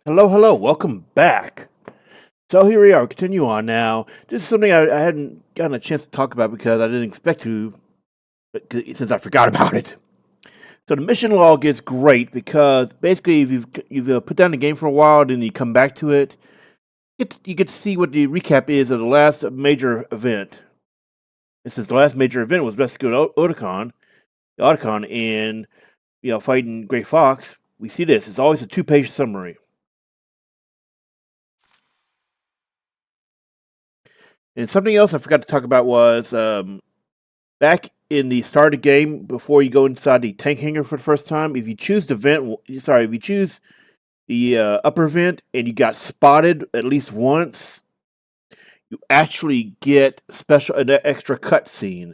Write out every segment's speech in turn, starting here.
Hello, hello, welcome back. So here we are, continue on now. This is something I hadn't gotten a chance to talk about because I didn't expect to, since I forgot about it. So the mission log is great because basically, if you've put down the game for a while, then you come back to it, you get to see what the recap is of the last major event. And since the last major event was rescuing Otacon, and fighting Gray Fox, we see this. It's always a two-page summary. And something else I forgot to talk about was back in the start of the game, before you go inside the tank hangar for the first time, if you choose if you choose the upper vent and you got spotted at least once, you actually get an extra cutscene,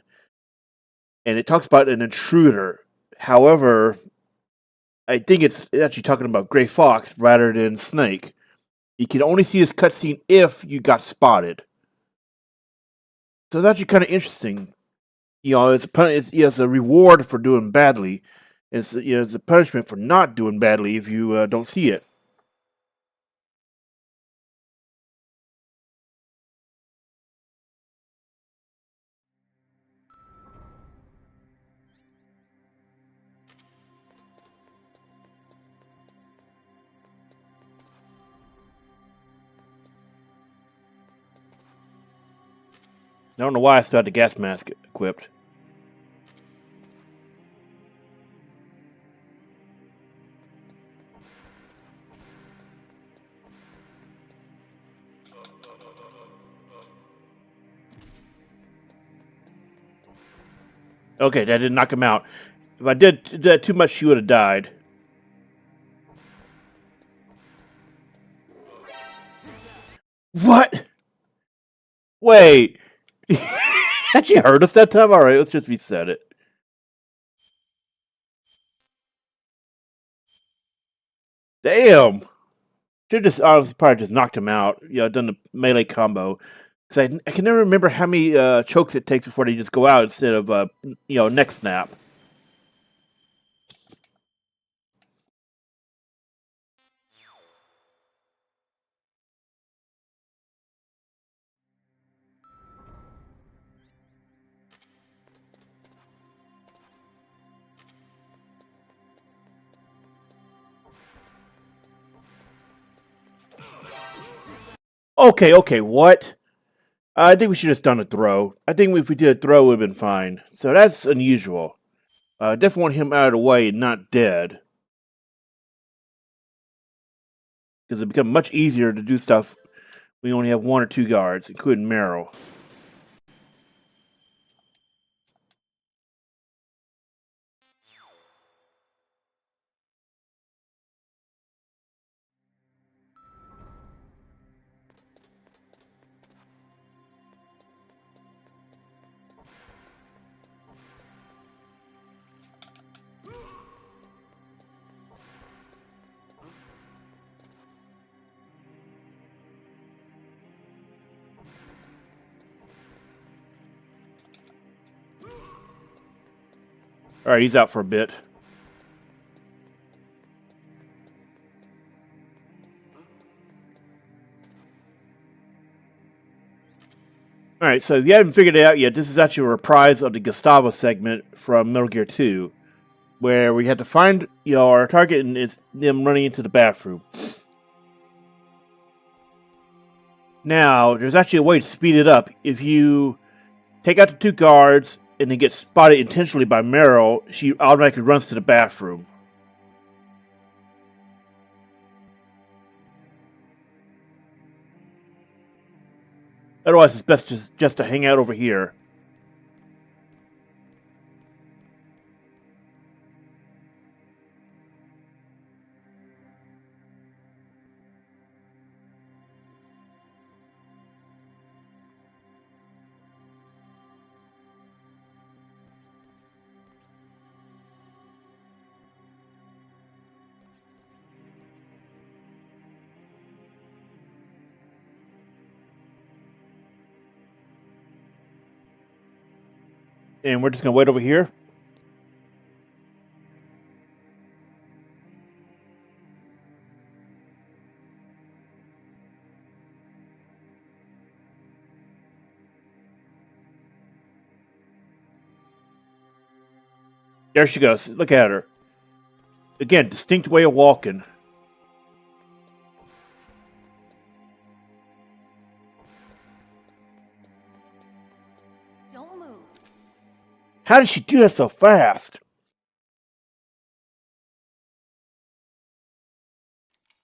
and it talks about an intruder. However, I think it's actually talking about Gray Fox rather than Snake. You can only see this cutscene if you got spotted. So it's actually kind of interesting. It's a reward for doing badly. It's a punishment for not doing badly if you don't see it. I don't know why I still had the gas mask equipped. Okay, that didn't knock him out. If I did that too much, he would have died. What? Wait. Actually hurt us that time? Alright, let's just reset it. Damn! Should just honestly probably just knocked him out. Done the melee combo. Because I can never remember how many chokes it takes before they just go out instead of, neck snap. Okay, what? I think we should have just done a throw. I think if we did a throw, it would have been fine. So that's unusual. Definitely want him out of the way and not dead. Because it becomes much easier to do stuff when you only have one or two guards, including Meryl. Alright, he's out for a bit. Alright, so if you haven't figured it out yet, this is actually a reprise of the Gustavo segment from Metal Gear 2, where we had to find our target and it's them running into the bathroom. Now, there's actually a way to speed it up. If you take out the two guards and then get spotted intentionally by Meryl, she automatically runs to the bathroom. Otherwise, it's best just to hang out over here. And we're just going to wait over here. There she goes. Look at her. Again, distinct way of walking. Don't move. How did she do that so fast?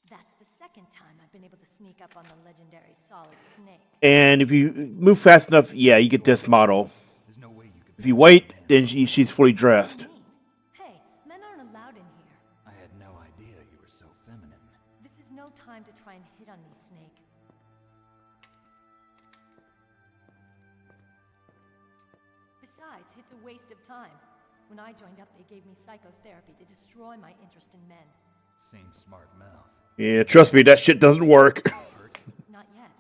That's the second time I've been able to sneak up on the legendary Solid Snake. And if you move fast enough, yeah, you get this model. There's no way you could If you wait, then she's fully dressed. Hey, men aren't allowed in here. I had no idea you were so feminine. This is no time to try and hit on me, Snake. Besides, it's a waste of time. When I joined up, they gave me psychotherapy to destroy my interest in men. Same smart mouth. Yeah, trust me, that shit doesn't work. Not yet.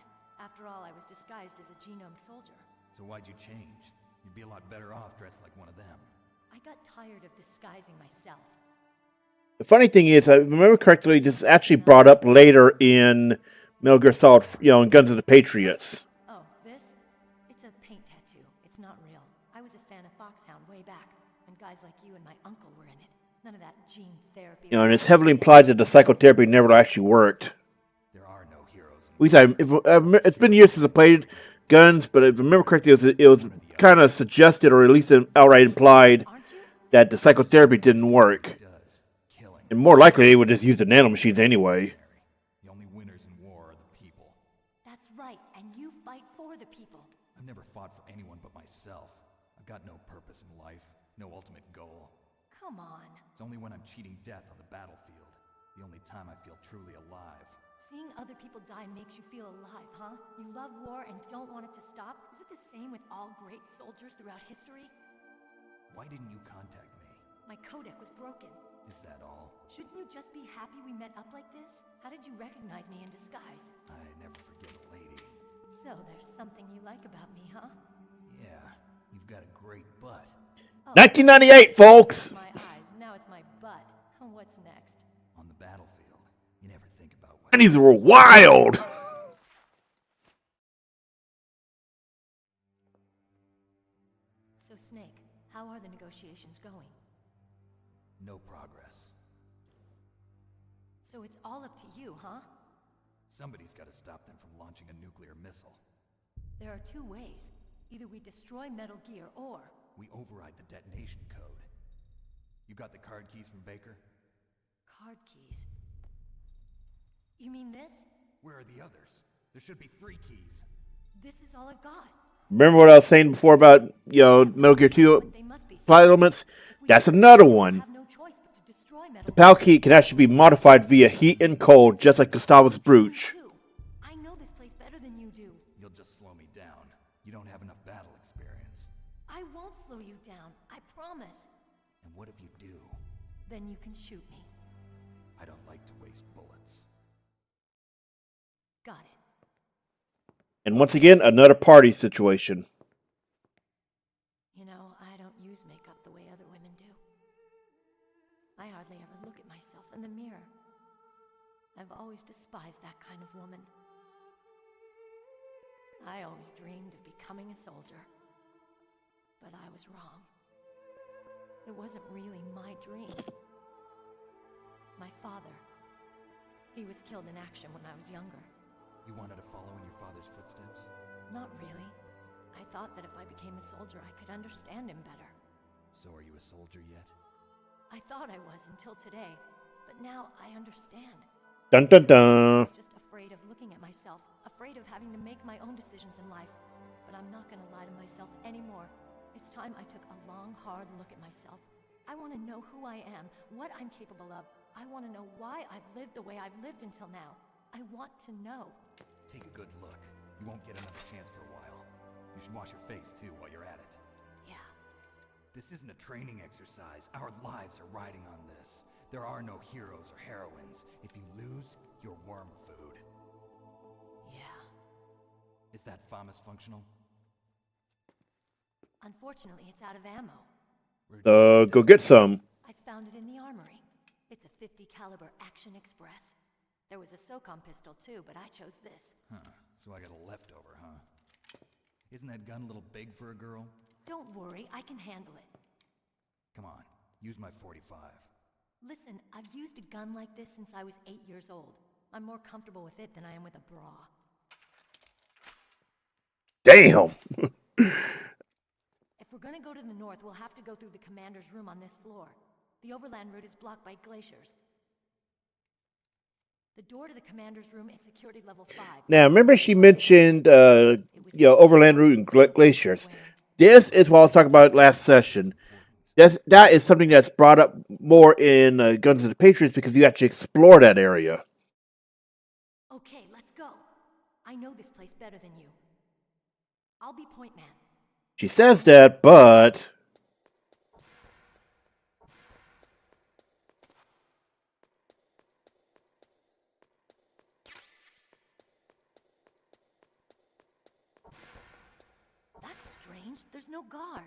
After all, I was disguised as a genome soldier. So why'd you change? You'd be a lot better off dressed like one of them. I got tired of disguising myself. The funny thing is, I remember correctly, this is actually brought up later in Metal Gear Solid, in Guns of the Patriots. Oh, this? It's a paint tattoo. It's not real. I was a fan of Foxhound way back, when guys like you and my uncle were in it. None of that gene therapy. And it's heavily implied that the psychotherapy never actually worked. There are no heroes. It's been years since I played Guns, but if I remember correctly, it was kind of suggested, or at least outright implied, that the psychotherapy didn't work. And more likely, they would just use the nanomachines anyway. The only winners in war are the people. That's right, and you fight for the people. I've never fought for anyone but myself. I've got no purpose in life, no ultimate goal. Come on. It's only when I'm cheating death on the battlefield. The only time I feel truly alive. Seeing other people die makes you feel alive, huh? You love war and don't want it to stop? Is it the same with all great soldiers throughout history? Why didn't you contact me? My codec was broken. Is that all? Shouldn't you just be happy we met up like this? How did you recognize me in disguise? I never forget a lady. So there's something you like about me, huh? Yeah, you've got a great butt. Oh, 1998, folks! my eyes, now it's my butt. What's next? On the battlefield, you never think about what... And these were wild! So, Snake, how are the negotiations going? No progress. So it's all up to you, huh? Somebody's got to stop them from launching a nuclear missile. There are two ways. Either we destroy Metal Gear, or... We override the detonation code. You got the card keys from Baker? Card keys? You mean this? Where are the others? There should be 3 keys. This is all I've got. Remember what I was saying before about, Metal Gear 2 But they must be plot elements? That's another one. have no choice but to destroy Metal The PAL key can actually be modified via heat and cold, just like Gustavus Brooch. Gear. I know this place better than you do. You'll just slow me down. You don't have enough battle experience. I won't slow you down, I promise. And what if you do? Then you can shoot me. I don't like to waste bullets. Got it. And once again, another party situation. You know, I don't use makeup the way other women do. I hardly ever look at myself in the mirror. I've always despised that kind of woman. I always dreamed of becoming a soldier. But I was wrong. It wasn't really my dream. My father, he was killed in action when I was younger. You wanted to follow in your father's footsteps? Not really. I thought that if I became a soldier, I could understand him better. So are you a soldier yet? I thought I was until today, but now I understand. Dun dun dun. I was just afraid of looking at myself, afraid of having to make my own decisions in life. But I'm not going to lie to myself anymore. It's time I took a long, hard look at myself. I want to know who I am, what I'm capable of. I want to know why I've lived the way I've lived until now. I want to know. Take a good look. You won't get another chance for a while. You should wash your face, too, while you're at it. Yeah. This isn't a training exercise. Our lives are riding on this. There are no heroes or heroines. If you lose, you're worm food. Yeah. Is that FAMAS functional? Unfortunately, it's out of ammo. Go get some. I found it in the armory. It's a .50 caliber Action Express. There was a SOCOM pistol too, but I chose this. Huh. So I got a leftover, huh? Isn't that gun a little big for a girl? Don't worry, I can handle it. Come on. Use my 45. Listen, I've used a gun like this since I was 8 years old. I'm more comfortable with it than I am with a bra. Damn! If we're gonna go to the north, we'll have to go through the commander's room on this floor. The overland route is blocked by glaciers. The door to the commander's room is security level 5. Now, remember she mentioned, overland route and glaciers. This is what I was talking about last session. That is something that's brought up more in Guns of the Patriots because you actually explore that area. Okay, let's go. I know this place better than you. I'll be point man. She says that, but... That's strange. There's no guard.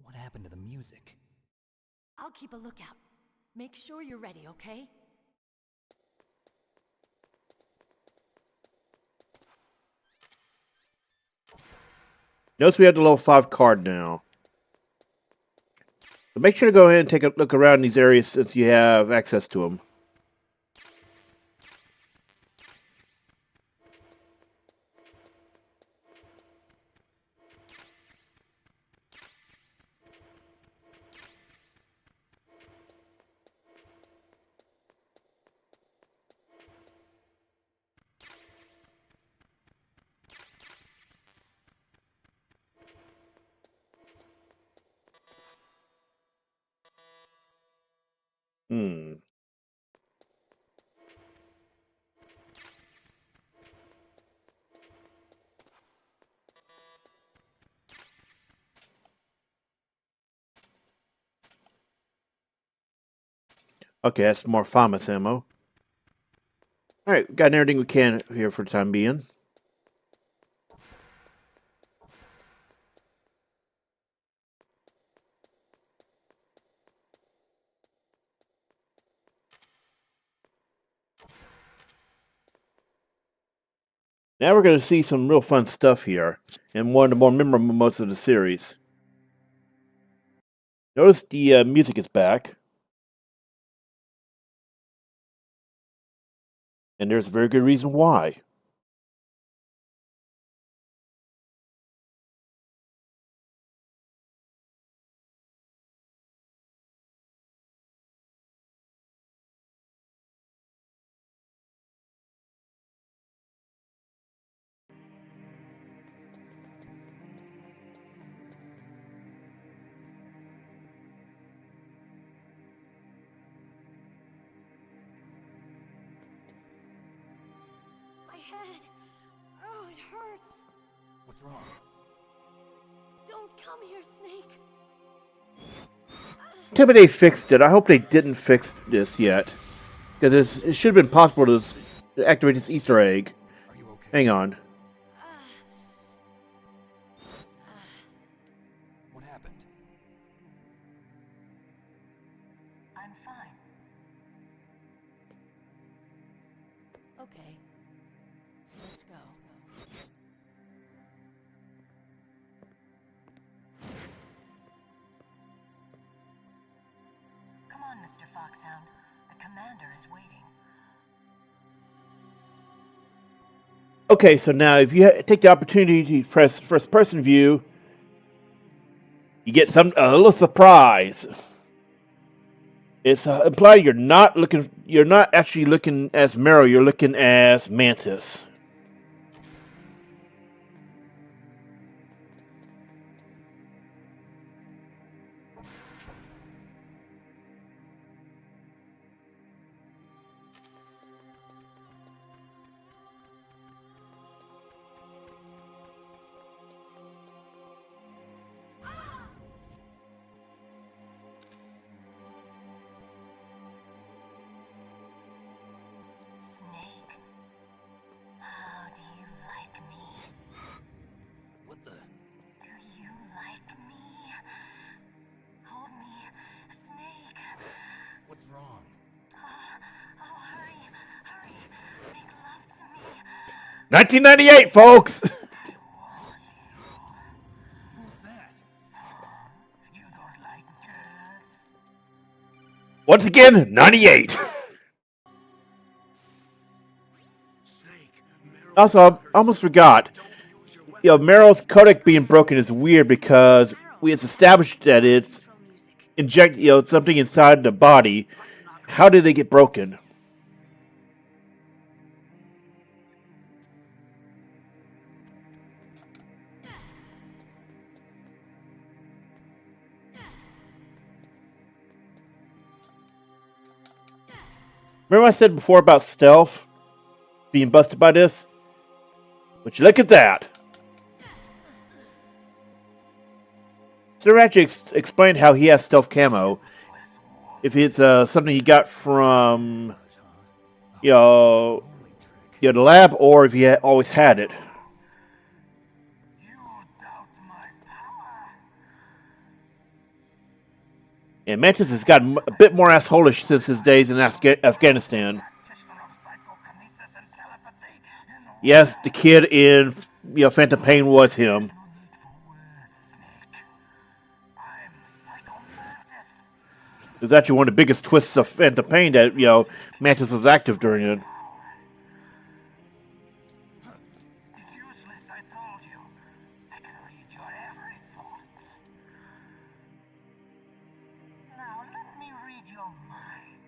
What happened to the music? I'll keep a lookout. Make sure you're ready, okay? Notice we have the level 5 card now. So make sure to go ahead and take a look around these areas since you have access to them. Okay, that's more FAMAS ammo. Alright, got everything we can here for the time being. Now we're going to see some real fun stuff here, and one of the more memorable moments of the series. Notice the music is back. And there's a very good reason why. My head. Oh, it hurts. What's wrong? Don't come here, Snake. Tell me they fixed it. I hope they didn't fix this yet. Because it should have been possible to activate this Easter egg. Are you okay? Hang on. What happened? I'm fine. Okay. Let's go. Come on, Mr. Foxhound. The commander is waiting. Okay, so now if you take the opportunity to press first person view, you get a little surprise. It's implied you're not actually looking as Meryl, you're looking as Mantis. Snake, how do you like me? What the? Do you like me? Hold me, Snake. What's wrong? Oh, hurry, hurry. Make love to me. 1998, folks! Who's that? You don't like girls? Once again, 98. Also, I almost forgot. Meryl's codec being broken is weird because we have established that it's inject something inside the body. How did they get broken? Remember I said before about stealth being busted by this? But you look at that. So actually explained how he has stealth camo. If it's something he got from the lab, or if he always had it. And Mantis has gotten a bit more assholish since his days in Afghanistan. Yes, the kid in Phantom Pain was him. It was actually one of the biggest twists of Phantom Pain that Mantis was active during it. It's useless, I told you. I can read your every thought. Now let me read your mind.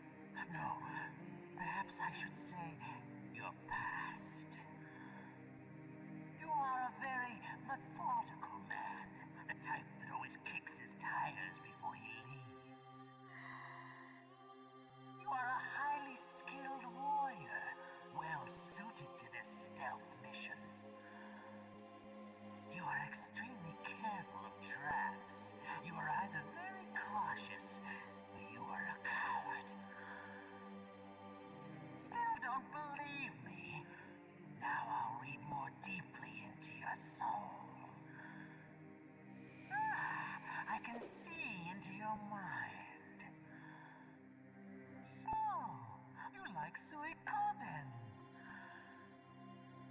No, perhaps I should say your past. You are a very methodical man, the type that always kicks his tires before he leaves. You are a highly skilled warrior, well suited to this stealth mission. You are extremely careful of traps. You are either very cautious, or you are a coward. Still don't believe me? Now I'll read more deeply into your soul. I can see into your mind. So, you like Suikoden.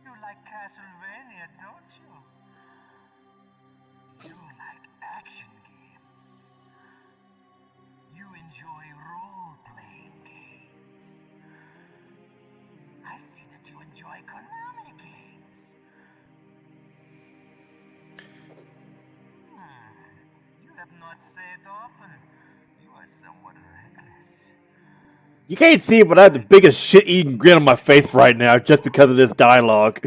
You like Castlevania, don't you? You like action games. You enjoy role-playing games. I see that you enjoy Konami games. You have not said often. You are somewhat reckless. You can't see it, but I have the biggest shit-eating grin on my face right now just because of this dialogue.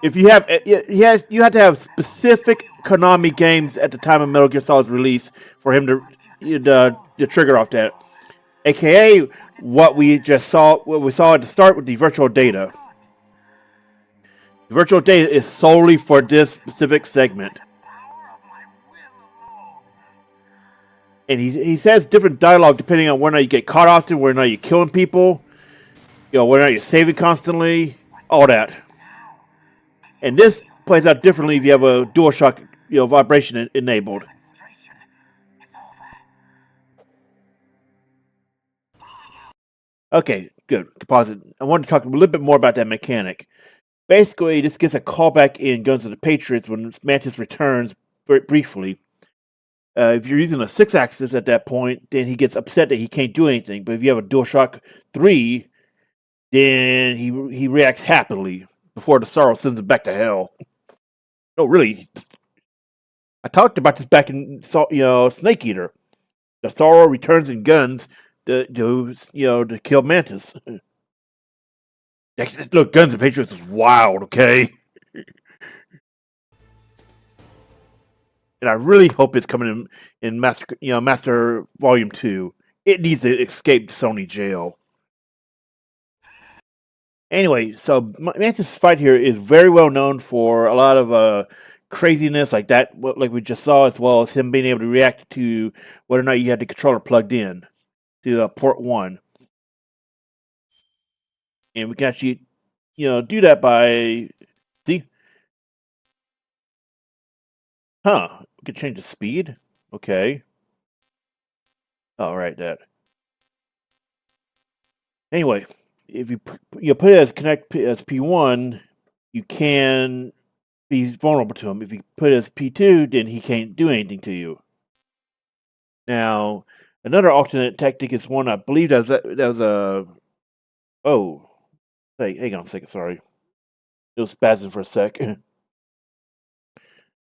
If you have, you have to have specific Konami games at the time of Metal Gear Solid's release for him to trigger off that. AKA what we saw at the start with the virtual data. The virtual data is solely for this specific segment. And he says different dialogue depending on whether or not you get caught often, whether or not you're killing people, whether or not you're saving constantly, all that. And this plays out differently if you have a DualShock, vibration enabled. Okay, good. Pause it. I wanted to talk a little bit more about that mechanic. Basically, this gets a callback in Guns of the Patriots when Mantis returns very briefly. If you're using a 6-axis at that point, then he gets upset that he can't do anything. But if you have a DualShock 3, then he reacts happily before the sorrow sends him back to hell. No, really. I talked about this back in Snake Eater. The sorrow returns in guns to kill Mantis. Look, Guns and Patriots is wild, okay? And I really hope it's coming in Master Volume 2. It needs to escape Sony jail. Anyway, so Mantis' fight here is very well known for a lot of craziness like that, like we just saw, as well as him being able to react to whether or not you had the controller plugged in to port 1. And we can actually, do that by, see? Huh, we can change the speed? Okay. All right, that. Anyway, if you put it as connect as P1, you can be vulnerable to him. If you put it as P2, then he can't do anything to you. Now, Another alternate tactic is one I believe that was a. Oh, hey, hang on a second. Sorry, it was spazzing for a sec. All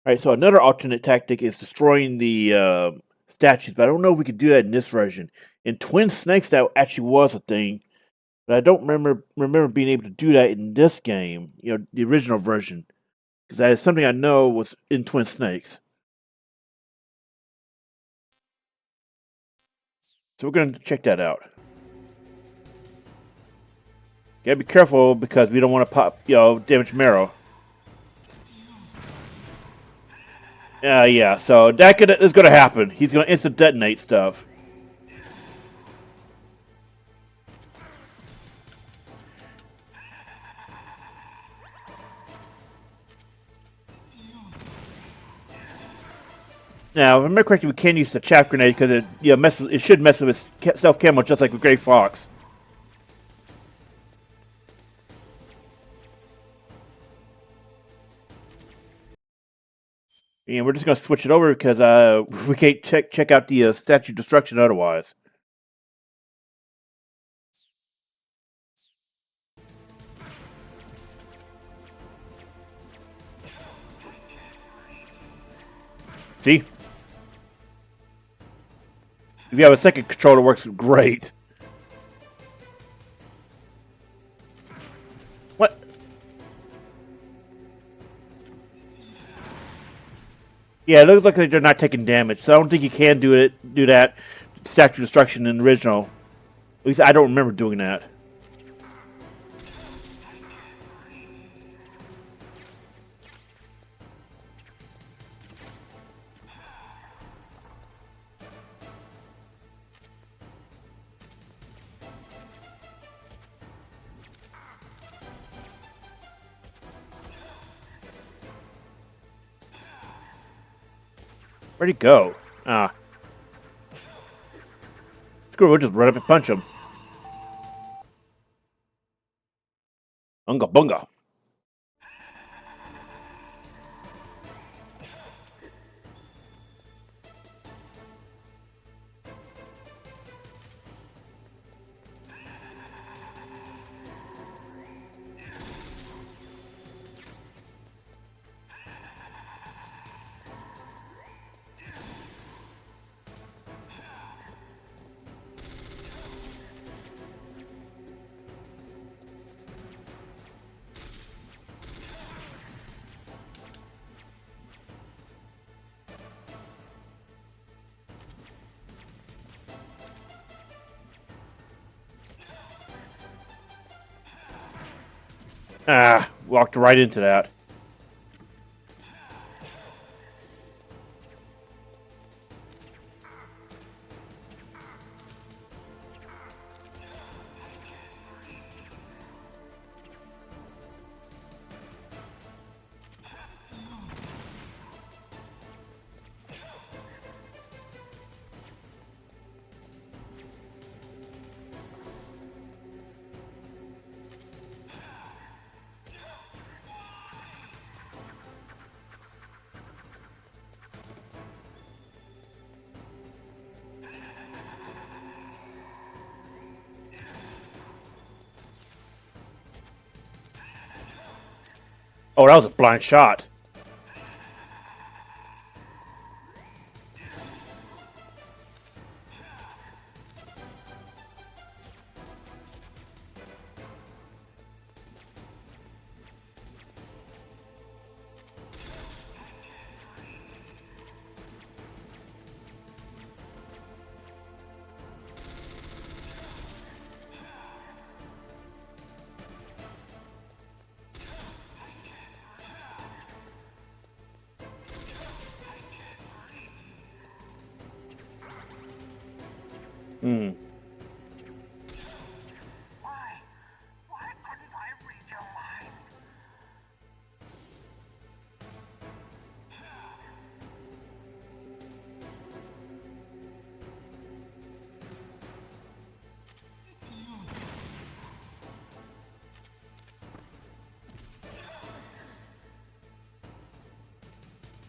right, so another alternate tactic is destroying the statues, but I don't know if we could do that in this version. In Twin Snakes, that actually was a thing, but I don't remember being able to do that in this game. You know, the original version, because that is something I know was in Twin Snakes. So we're going to check that out. Gotta be careful because we don't want to pop, damage Meryl. Yeah. So that is going to happen. He's going to instant detonate stuff. Now, if I remember correctly, we can use the chaff grenade because it should mess with its self camo just like with Gray Fox. And we're just going to switch it over because we can't check out the statue destruction otherwise. See? If you have a second controller, it works great. What? Yeah, it looks like they're not taking damage, so I don't think you can do that statue destruction in the original. At least I don't remember doing that. Where'd he go? Ah. Screw it, we'll just run up and punch him. Unga bunga. Ah, walked right into that. Oh, that was a blind shot. Hmm. Why couldn't I read your mind?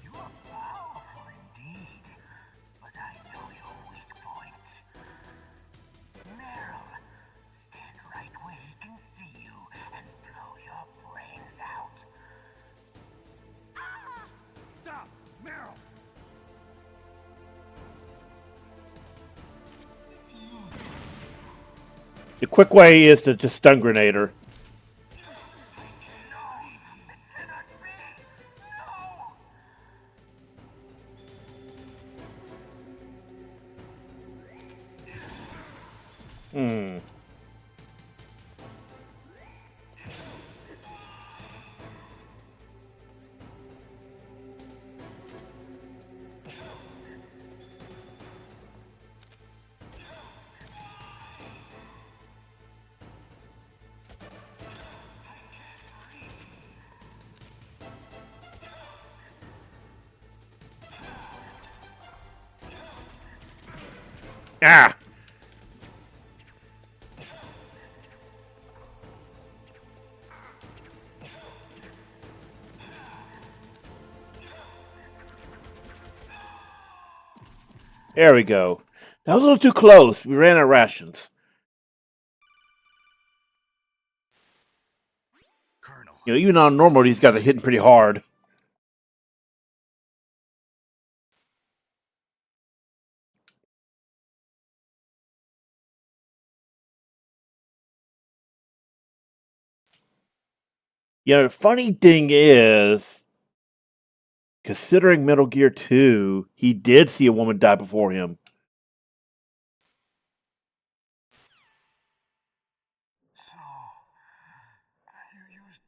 You are powerful indeed, but I know your weak point. The quick way is to just stun grenade her. Hmm. Ah! There we go. That was a little too close. We ran out of rations. Colonel. You know, even on normal, these guys are hitting pretty hard. You know, the funny thing is, considering Metal Gear 2, he did see a woman die before him. So, you used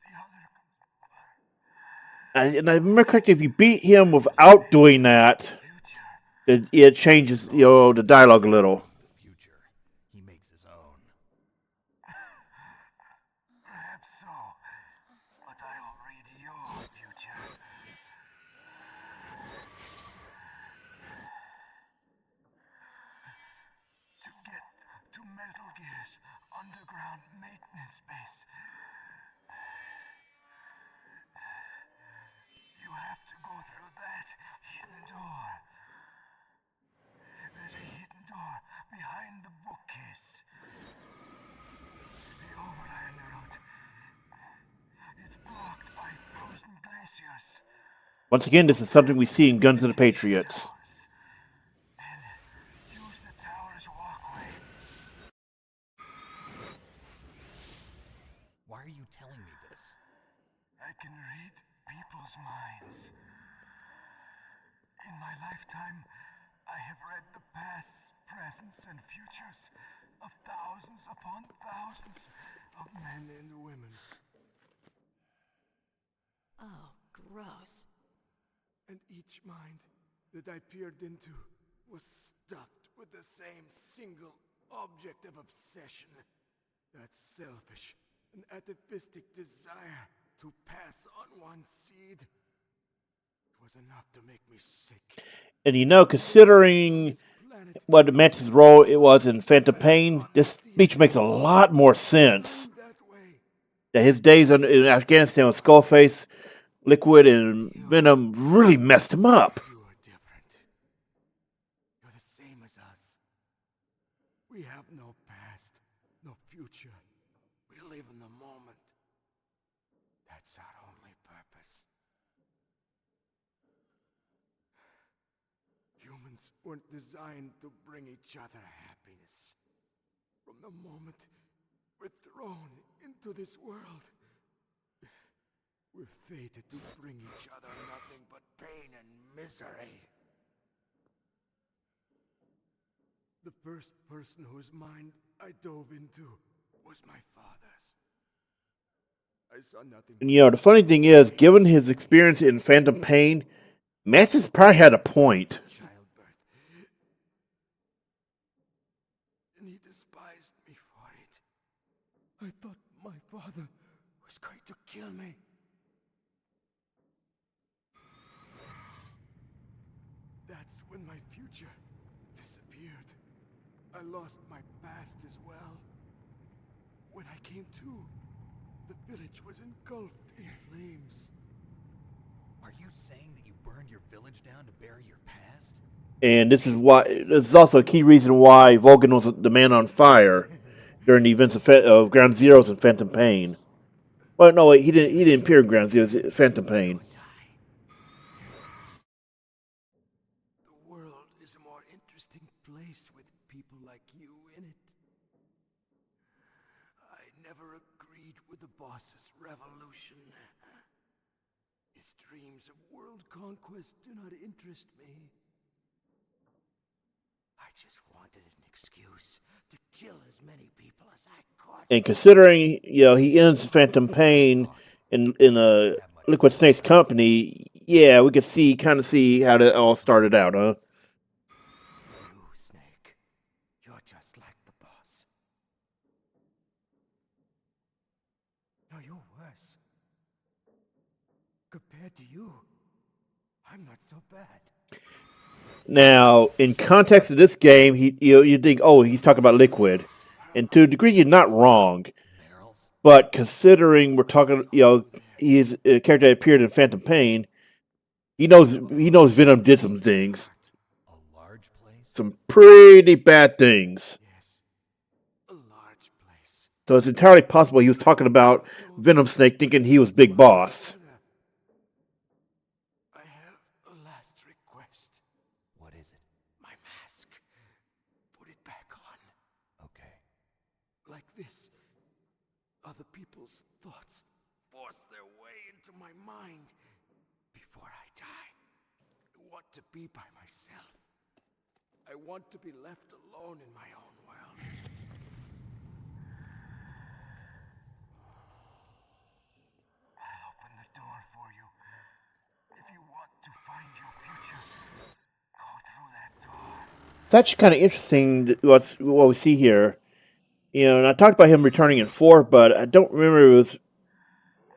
the other. And I remember correctly, if you beat him without doing that, it changes, the dialogue a little. The future. He makes his own. Perhaps so, but I'll read your future. To get to Metal Gear's underground maintenance base, you have to go through that hidden door. There's a hidden door behind the bookcase. The overland route. It's blocked by frozen glaciers. Once again, this is something we see in Guns of the Patriots. And use the tower's walkway. Why are you telling me this? I can read people's minds. In my lifetime, I have read the pasts, presents, and futures of thousands upon thousands of men and women. Oh, gross. And each mind that I peered into was stuffed with the same single object of obsession. That selfish and atavistic desire to pass on one seed. It was enough to make me sick. And considering what the Mantis' role it was in Phantom Pain, this speech makes a lot more sense. That his days in Afghanistan with Skullface, Liquid, and Venom really messed him up. You are different. You're the same as us. We have no past, no future. We live in the moment. That's our only purpose. Humans weren't designed to bring each other happiness. From the moment we're thrown into this world, we're fated to bring each other nothing but pain and misery. The first person whose mind I dove into was my father's. I saw nothing. And the funny thing is, given his experience in Phantom Pain, Mantis probably had a point. Childbirth. And he despised me for it. I thought my father was going to kill me. That's when my future disappeared. I lost my past as well. When I came to, the village was engulfed in flames. Are you saying that you burned your village down to bury your past? And this is also a key reason why Vulcan was the man on fire during the events of Ground Zeroes and Phantom Pain. Well, no, wait, he didn't. He didn't appear in Ground Zeroes. Phantom Pain. The world is a more interesting place with people like you in it. never agreed with the boss's revolution. His dreams of world conquest do not interest me. I just wanted an excuse to kill as many people as I could. And considering, he ends Phantom Pain in a Liquid Snake's company, yeah, we could kind of see how that all started out, huh? You, Snake, you're just like the boss. No, you're worse. Compared to you, I'm not so bad. Now, in context of this game, you think, oh, he's talking about Liquid, and to a degree, you're not wrong. Meryl's But considering we're talking, he's a character that appeared in Phantom Pain, he knows Venom did some things, a large place? some pretty bad things. Yes, a large place. So it's entirely possible he was talking about Venom Snake, thinking he was Big Boss. I have a last request. What is it? My mask. Put it back on. Okay. Like this, other people's thoughts force their way into my mind before I die. I want to be by myself. I want to be left alone in my own world. I'll open the door for you. If you want to find your future, go through that door. It's actually kind of interesting what we see here. And I talked about him returning in 4, but I don't remember if it was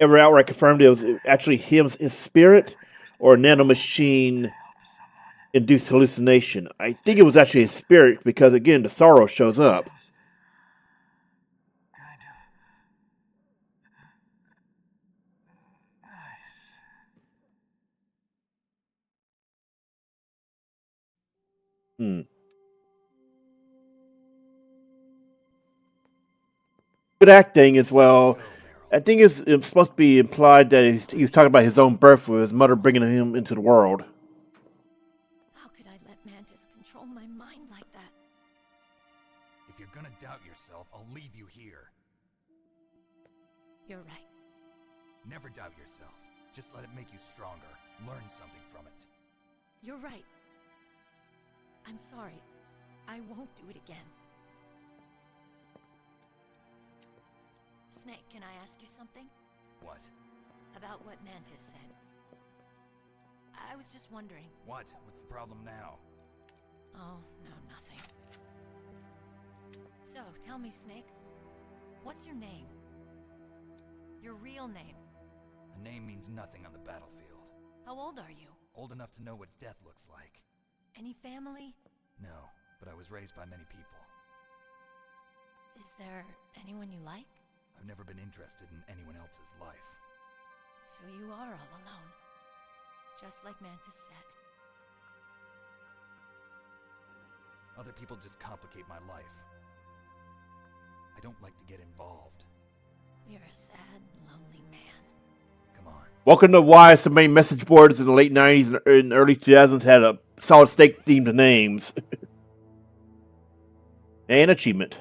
ever outright confirmed it was actually his spirit or a nanomachine induced hallucination. I think it was actually his spirit because, again, the sorrow shows up. Kind of nice. Good acting as well. I think it's supposed to be implied that he was talking about his own birth with his mother bringing him into the world. How could I let Mantis control my mind like that? If you're gonna doubt yourself, I'll leave you here. You're right. Never doubt yourself. Just let it make you stronger. Learn something from it. You're right. I'm sorry. I won't do it again. Snake, can I ask you something? What? About what Mantis said. I was just wondering. What? What's the problem now? Oh, no, nothing. So, tell me, Snake. What's your name? Your real name. A name means nothing on the battlefield. How old are you? Old enough to know what death looks like. Any family? No, but I was raised by many people. Is there anyone you like? I've never been interested in anyone else's life. So you are all alone. Just like Mantis said. Other people just complicate my life. I don't like to get involved. You're a sad, lonely man. Come on. Welcome to why some main message boards in the late 90s and early 2000s had a solid stake themed names. And achievement.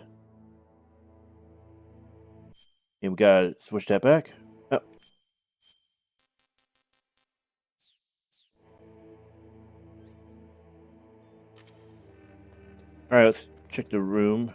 And we gotta switch that back. Oh. Alright, let's check the room.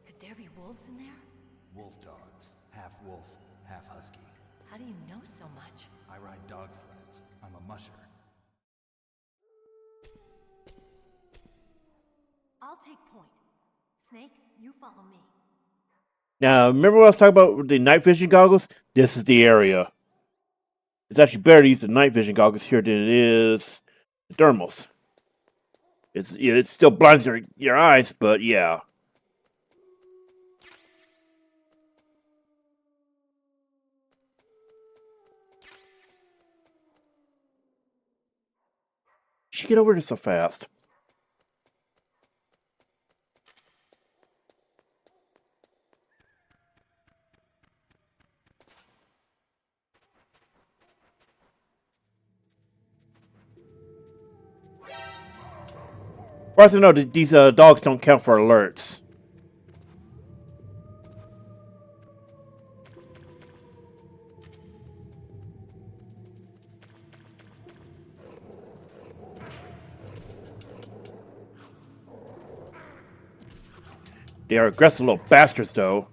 Could there be wolves in there? Wolf dogs. Half wolf, half husky. How do you know so much? I ride dog sleds. I'm a musher. I'll take point. Snake, you follow me. Now, remember what I was talking about with the night vision goggles? This is the area. It's actually better to use the night vision goggles here than it is the thermals. It still blinds your eyes, but yeah. She get over there so fast. Of course, I know that these dogs don't count for alerts. They are aggressive little bastards, though.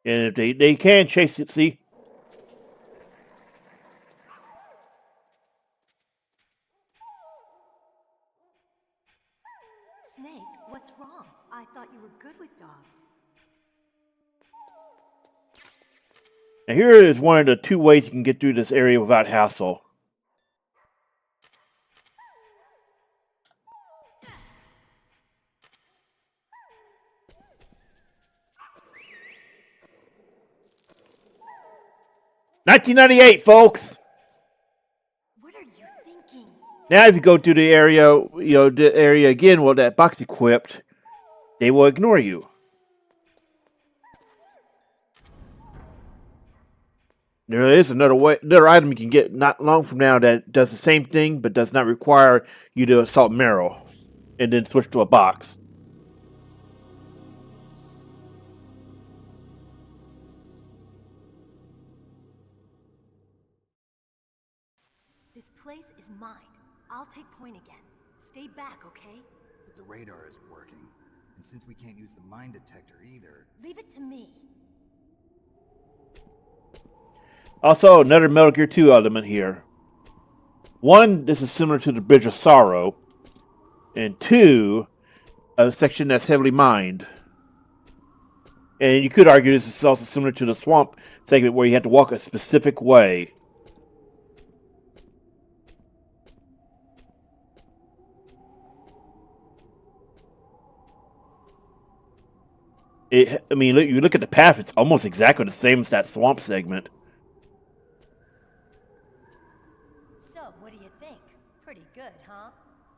And if they can chase it, see? Snake, what's wrong? I thought you were good with dogs. Now here is one of the two ways you can get through this area without hassle. $19.98, folks. What are you thinking? Now, if you go through the area, the area again, well, that box equipped, they will ignore you. There is another item you can get not long from now that does the same thing, but does not require you to assault Meryl, and then switch to a box. This place is mine. I'll take point again. Stay back, okay? But the radar isn't working. And since we can't use the mine detector either... Leave it to me. Also, another Metal Gear 2 element here. One, this is similar to the Bridge of Sorrow. And two, a section that's heavily mined. And you could argue this is also similar to the swamp segment where you have to walk a specific way. You look at the path, it's almost exactly the same as that swamp segment. So, what do you think? Pretty good, huh?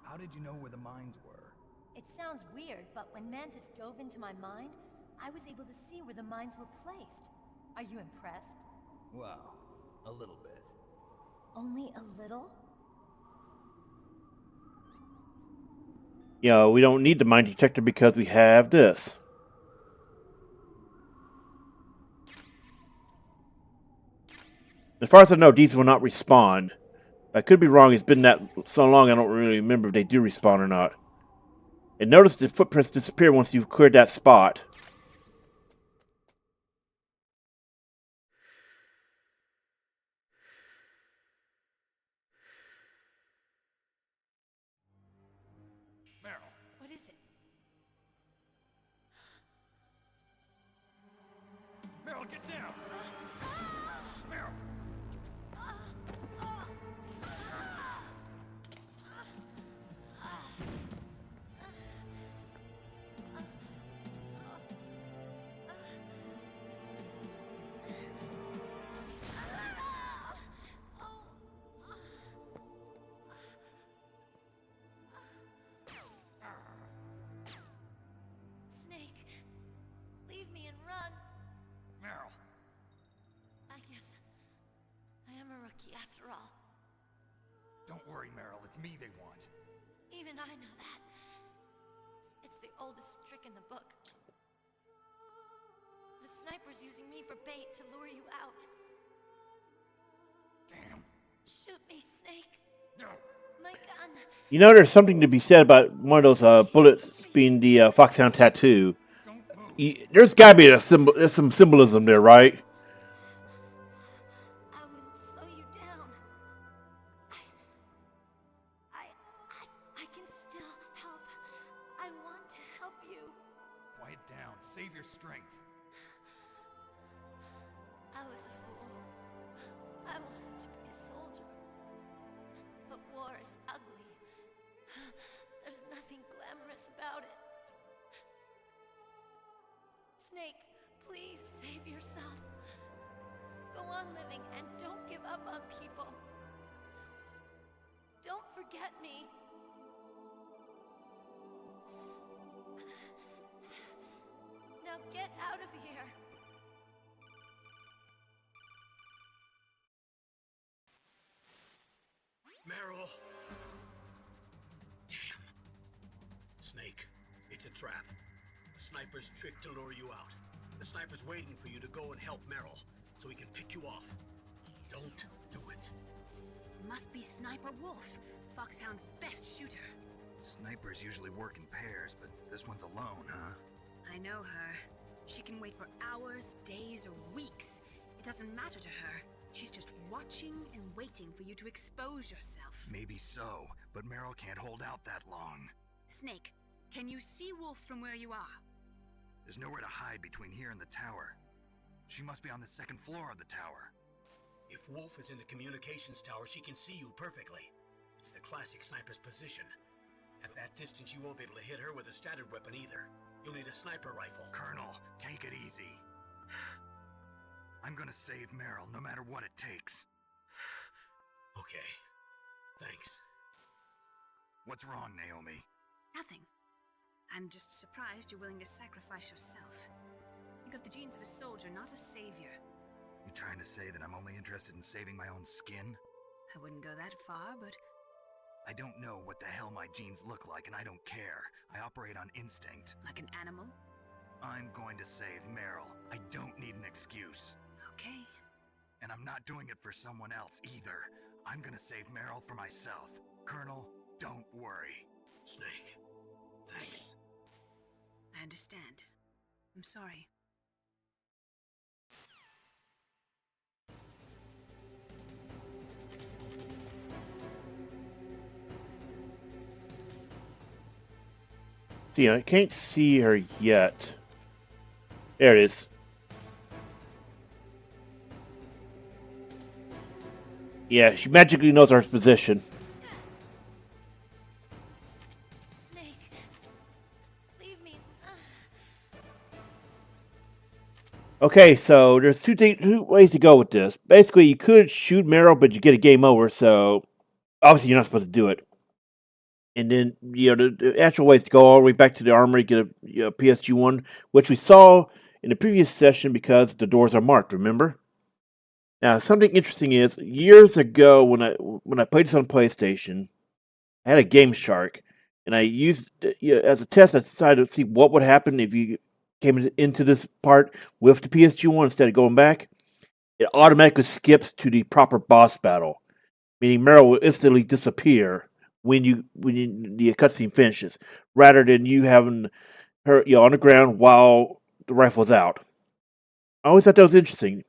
How did you know where the mines were? It sounds weird, but when Mantis dove into my mind, I was able to see where the mines were placed. Are you impressed? Well, a little bit. Only a little? We don't need the mine detector because we have this. As far as I know, these will not respawn. I could be wrong. It's been that so long I don't really remember if they do respawn or not. And notice the footprints disappear once you've cleared that spot. Meryl, What is it? Meryl, get down! Meryl! Snake, leave me and run. Meryl! I guess I am a rookie after all. Don't worry, Meryl. It's me they want. Even I know that. It's the oldest trick in the book. The sniper's using me for bait to lure you out. Damn. Shoot me, Snake. No. My gun. There's something to be said about one of those bullets being the Foxhound tattoo. Don't move. There's gotta be there's some symbolism there, right? I wouldn't slow you down. I can still help. I want to help you. Quiet down. Save your strength. I was a fool. stress about it. Snake, please save yourself. Go on living and don't give up on people. Don't forget me. Now get out of here. Meryl! Damn. Snake, it's a trap. The sniper's trick to lure you out. The sniper's waiting for you to go and help Meryl, so he can pick you off. Don't do it. Must be Sniper Wolf, Foxhound's best shooter. Snipers usually work in pairs, but this one's alone, huh? I know her. She can wait for hours, days, or weeks. It doesn't matter to her. She's just watching and waiting for you to expose yourself. Maybe so, but Meryl can't hold out that long. Snake, can you see Wolf from where you are? There's nowhere to hide between here and the tower. She must be on the second floor of the tower. If Wolf is in the communications tower, she can see you perfectly. It's the classic sniper's position. At that distance, you won't be able to hit her with a standard weapon either. You'll need a sniper rifle. Colonel, take it easy. I'm gonna save Meryl, no matter what it takes. Okay. Thanks. What's wrong, Naomi? Nothing. I'm just surprised you're willing to sacrifice yourself. You got the genes of a soldier, not a savior. You trying to say that I'm only interested in saving my own skin? I wouldn't go that far, but I don't know what the hell my genes look like, and I don't care. I operate on instinct. like an animal? I'm going to save Meryl. I don't need an excuse. Okay. And I'm not doing it for someone else either. I'm gonna save Meryl for myself. Colonel, don't worry. Snake. Thanks. I understand. I'm sorry. See, I can't see her yet. There it is. Yeah, she magically knows our position. Snake, leave me. Okay, so there's two ways to go with this. Basically, you could shoot Meryl, but you get a game over, so obviously you're not supposed to do it. And then, the actual way is to go all the way back to the armory, get a PSG-1, which we saw in the previous session because the doors are marked, remember? Now, something interesting is, years ago when I played this on PlayStation, I had a Game Shark, and I used, as a test, I decided to see what would happen if you came into this part with the PSG-1 instead of going back. It automatically skips to the proper boss battle, meaning Meryl will instantly disappear when the cutscene finishes, rather than you having her on the ground while the rifle's out. I always thought that was interesting.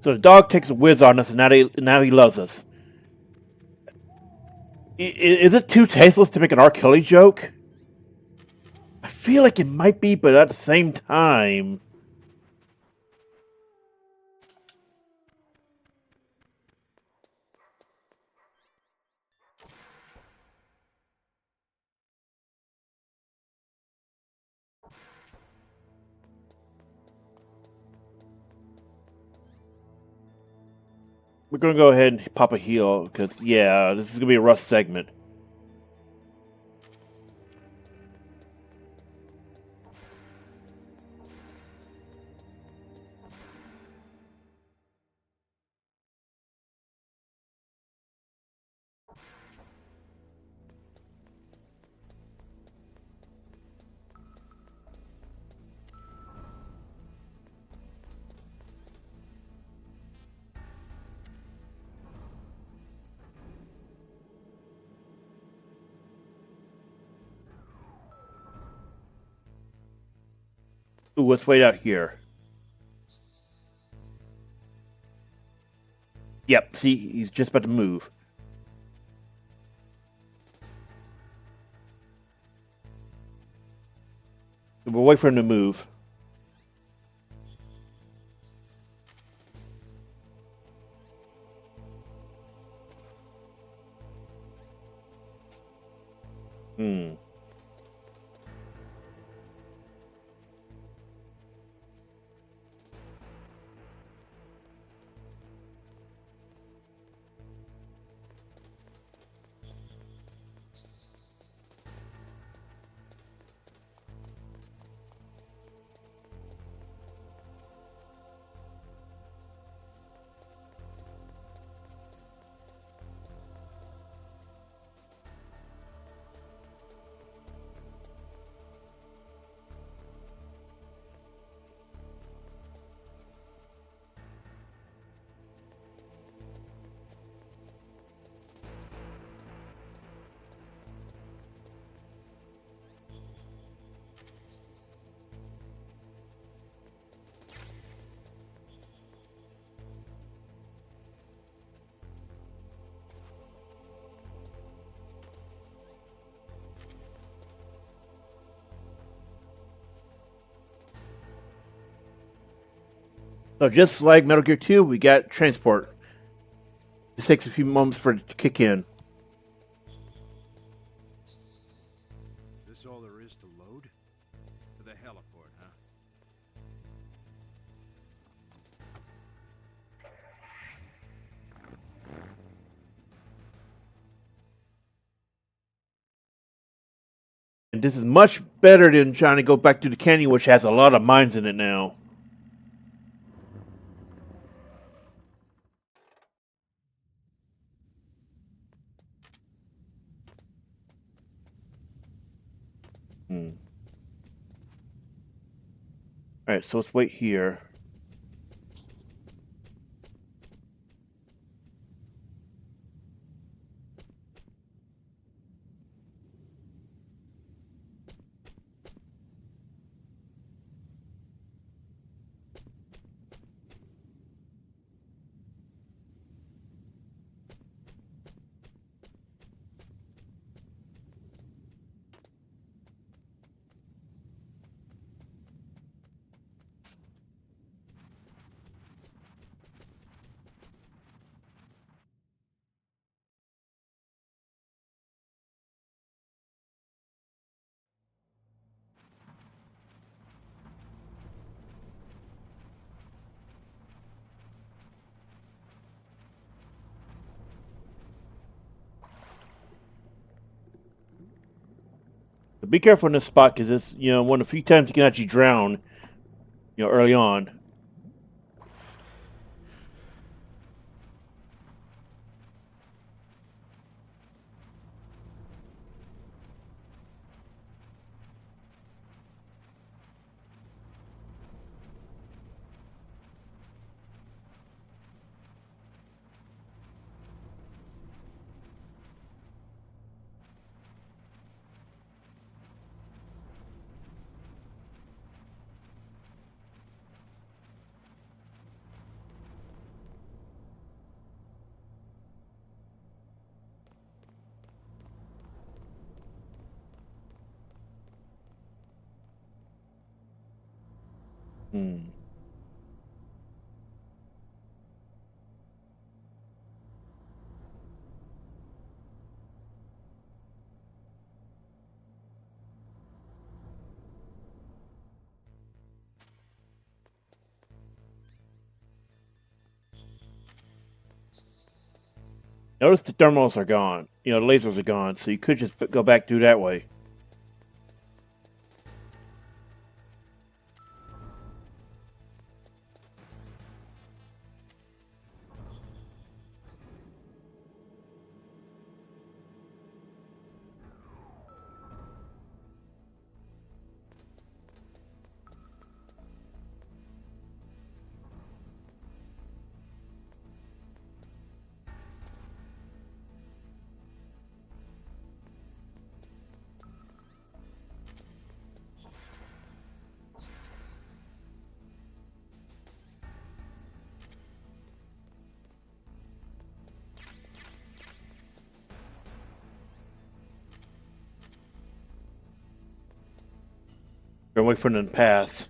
So the dog takes a whiz on us, and now he loves us. Is it too tasteless to make an R. Kelly joke? I feel like it might be, but at the same time... We're going to go ahead and pop a heal, because, yeah, this is going to be a rough segment. Ooh, let's wait out here. Yep, see, he's just about to move. We'll wait for him to move. Hmm. So just like Metal Gear 2, we got transport. It takes a few moments for it to kick in. Is this all there is to load? To the heliport, huh? And this is much better than trying to go back to the canyon, which has a lot of mines in it now. Hmm. Alright, so let's wait here. But be careful in this spot because it's one of the few times you can actually drown. Early on. Hmm. Notice the thermals are gone. The lasers are gone, so you could just go back through that way. Gonna wait for them to pass.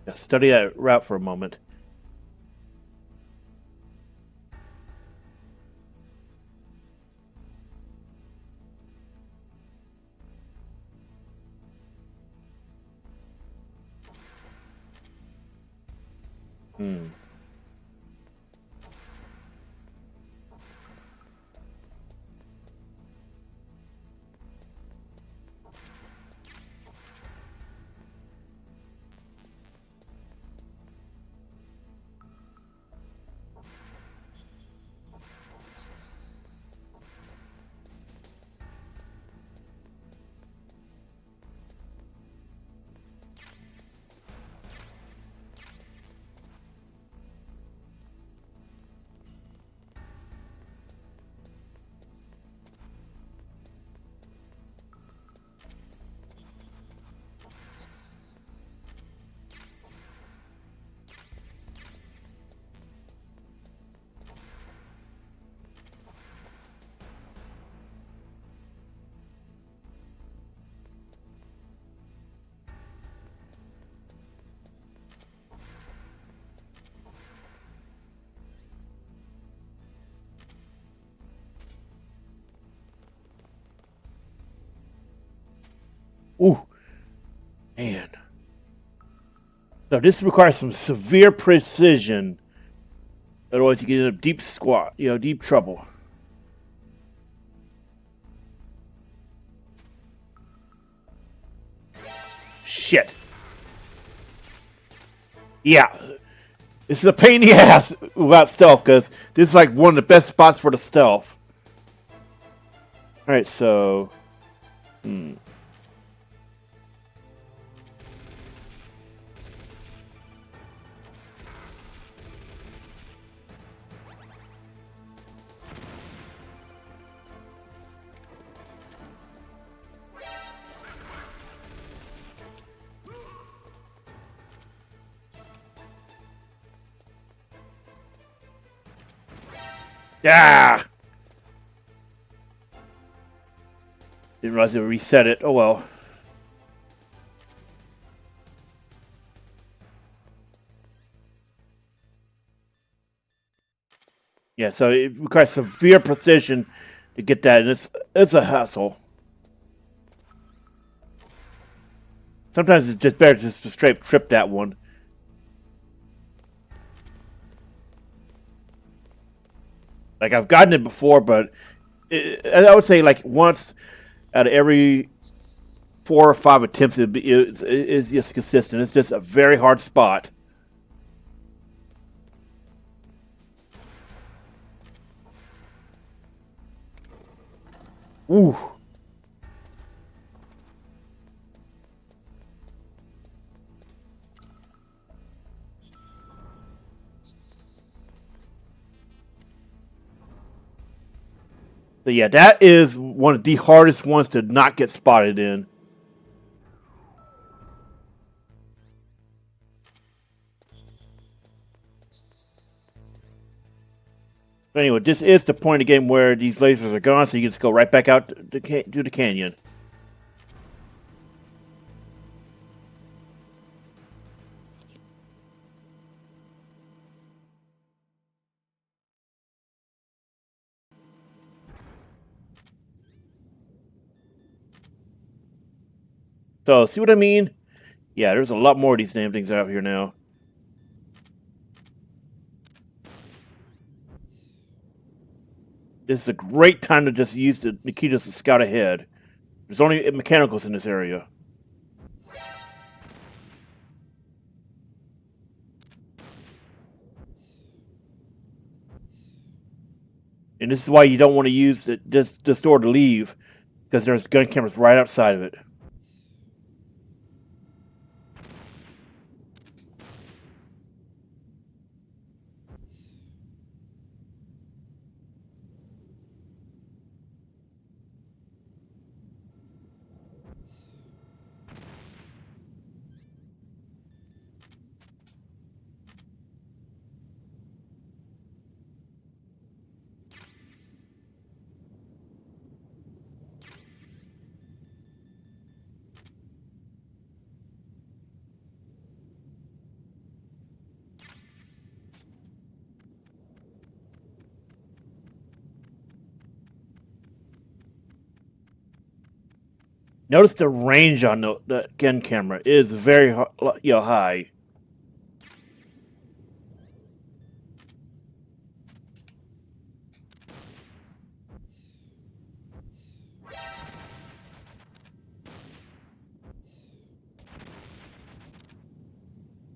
Yeah, study that route for a moment. Hmm. Ooh, man. No, this requires some severe precision. Otherwise, you get in a deep squat. Deep trouble. Shit. Yeah. This is a pain in the ass without stealth, because this is like one of the best spots for the stealth. Alright, so... Ah! Didn't realize it would reset it. Oh well. Yeah, so it requires severe precision to get that, and it's a hassle. Sometimes it's just better just to straight trip that one. Like, I've gotten it before, but I would say like once out of every 4 or 5 attempts, it's just consistent. It's just a very hard spot. Ooh. So yeah, that is one of the hardest ones to not get spotted in. But anyway, this is the point of the game where these lasers are gone, so you can just go right back out to the canyon. So, see what I mean? Yeah, there's a lot more of these damn things out here now. This is a great time to just use the Nikitas to scout ahead. There's only mechanicals in this area. And this is why you don't want to use this door to leave, because there's gun cameras right outside of it. Notice the range on the gun camera is very high.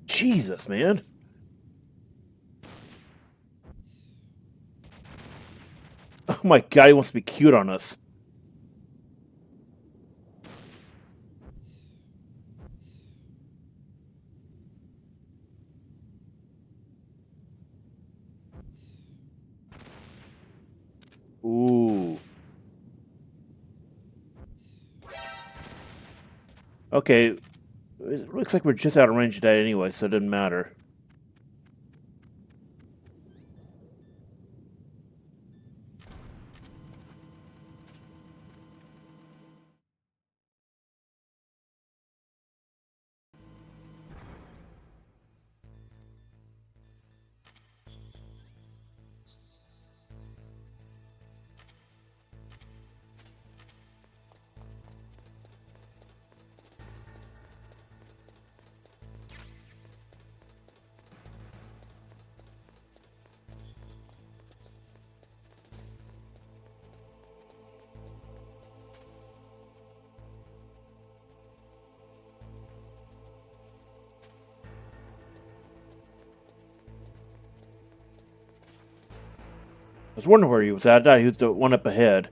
Jesus, man. Oh my god, he wants to be cute on us. Ooh. Okay. It looks like we're just out of range of that anyway, so it doesn't matter. I was wondering where he was at. He was the one up ahead.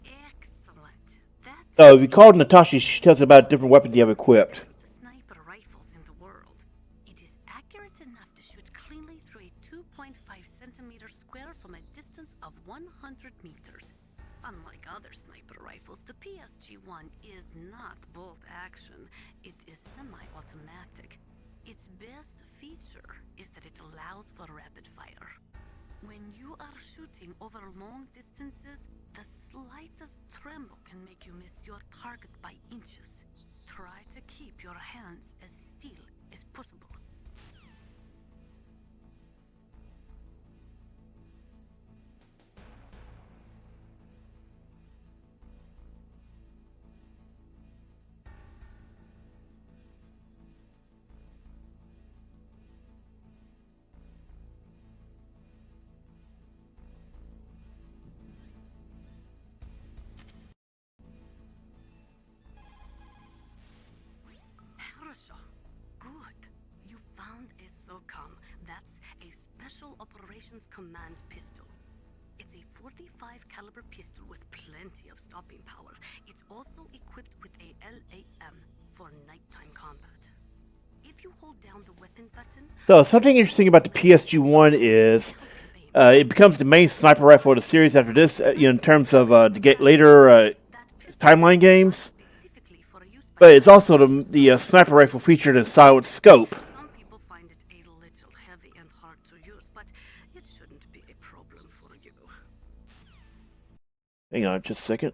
Excellent. So if you call Natasha, she tells about different weapons you have equipped. The sniper rifles in the world. It is accurate enough to shoot cleanly through a 2.5 centimeter square from a distance of 100 meters. Unlike other sniper rifles, the PSG-1 is not bolt action. It is semi-automatic. Its best feature is that it allows for rapid fire. When you are shooting over long distances, the slightest tremble can make you miss your target by inches. Try to keep your hands as still as possible. Good. You found a SOCOM. That's a Special Operations Command pistol. It's a 45 caliber pistol with plenty of stopping power. It's also equipped with a LAM for nighttime combat. If you hold down the weapon button... So something interesting about the PSG-1 is it becomes the main sniper rifle of the series after this, in terms of the later timeline games. But it's also the sniper rifle featured in Silent Scope. Some people find it a little heavy and hard to use, but it shouldn't be a problem for you. Hang on just a second.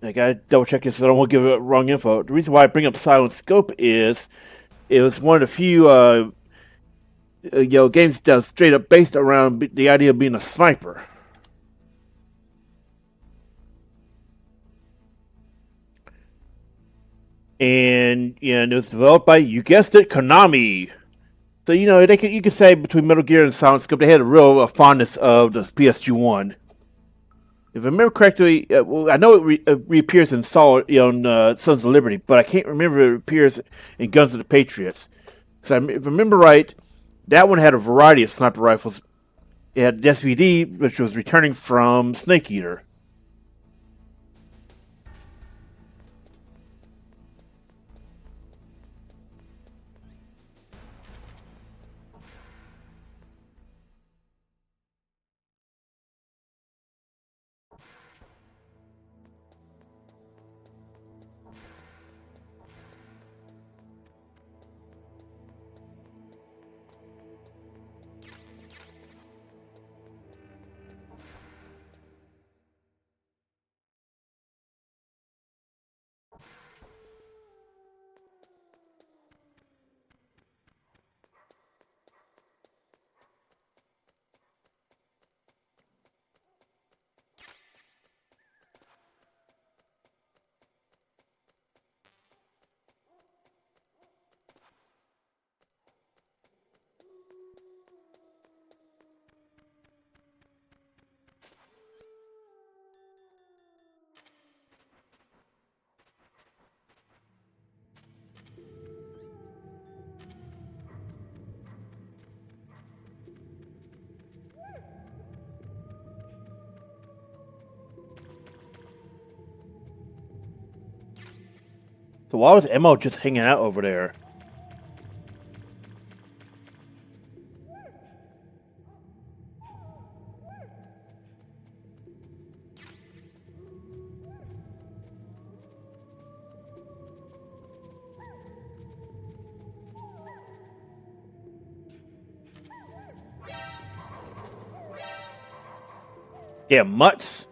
I gotta double check this so I don't want to give wrong info. The reason why I bring up Silent Scope is it was one of the few games that are straight up based around the idea of being a sniper. And it was developed by, you guessed it, Konami. So you could say between Metal Gear and Silent Scope, they had a real fondness of the PSG-1. If I remember correctly, I know it reappears in Sons of Liberty, but I can't remember if it appears in Guns of the Patriots. So if I remember right, that one had a variety of sniper rifles. It had SVD, which was returning from Snake Eater. So why was Emo just hanging out over there? Damn mutts.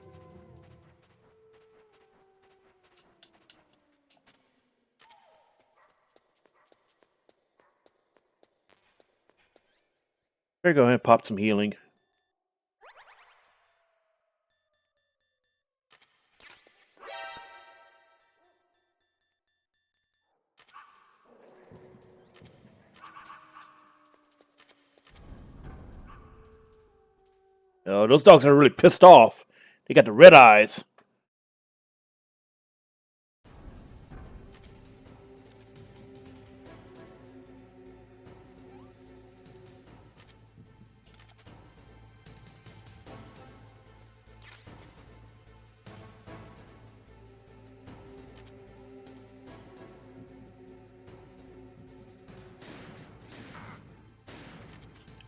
There you go, and pop some healing. Oh, those dogs are really pissed off. They got the red eyes.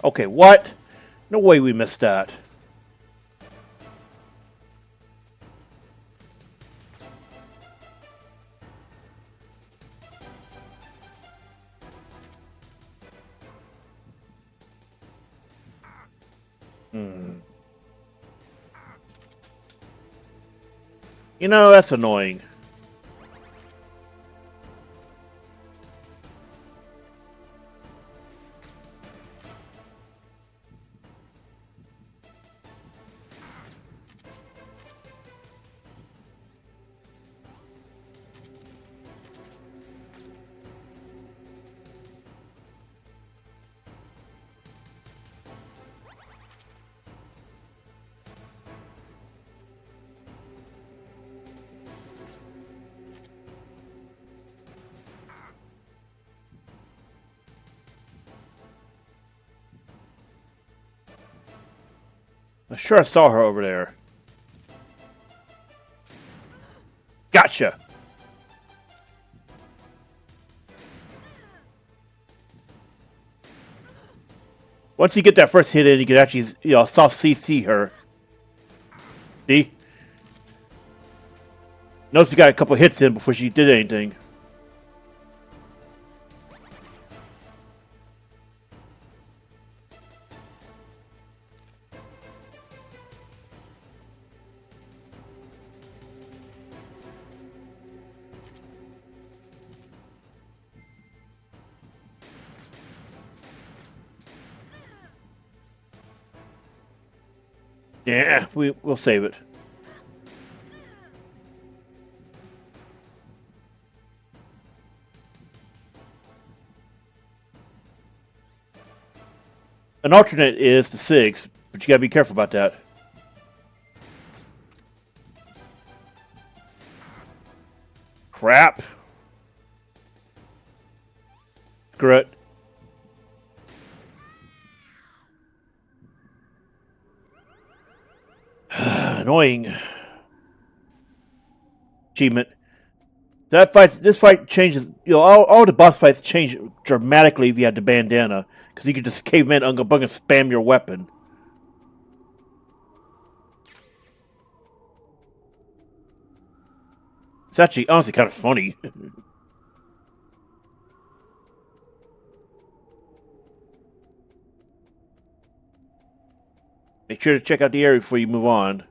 Okay, what? No way we missed that. That's annoying. I'm sure I saw her over there. Gotcha! Once you get that first hit in, you can actually, soft CC her. See? Notice you got a couple hits in before she did anything. Yeah, we'll save it. An alternate is the 6, but you gotta be careful about that. Crap. Screw it. Annoying. Achievement. This fight changes. All the boss fights change dramatically if you had the bandana, because you could just caveman unga bunga spam your weapon. It's actually honestly kind of funny. Make sure to check out the area before you move on.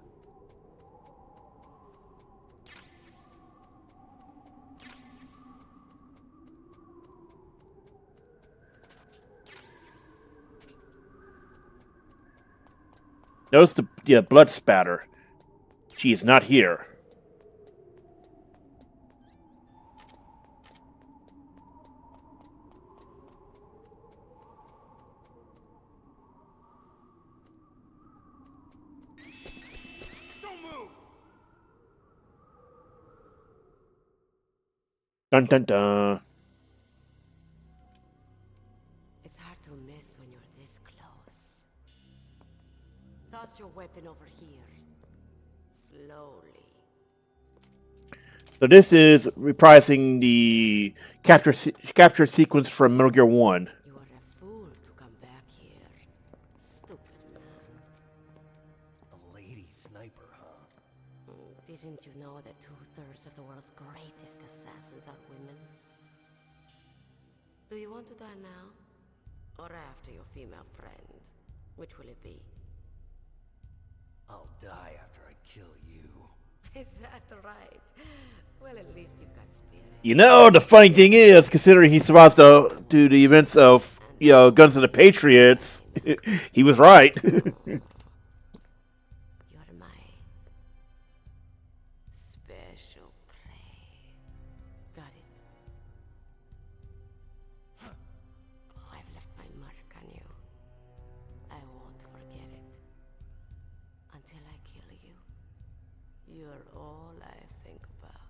Notice the blood spatter. She is not here. Don't move! Dun dun dun. It's hard to miss when you're this close. Toss your weapon over here. Slowly. So this is reprising the capture sequence from Metal Gear 1. You are a fool to come back here. Stupid man. A lady sniper, huh? Didn't you know that 2/3 of the world's greatest assassins are women? Do you want to die now? Or after your female friend? Which will it be? I'll die after I kill you. Is that right? Well, at least you've got spirit. You know, the funny thing is, considering he survives to the events of Guns of the Patriots, he was right. You're my special prey. Got it? I've left my mark on you. I won't forget it. Until I kill you. You're all I think about.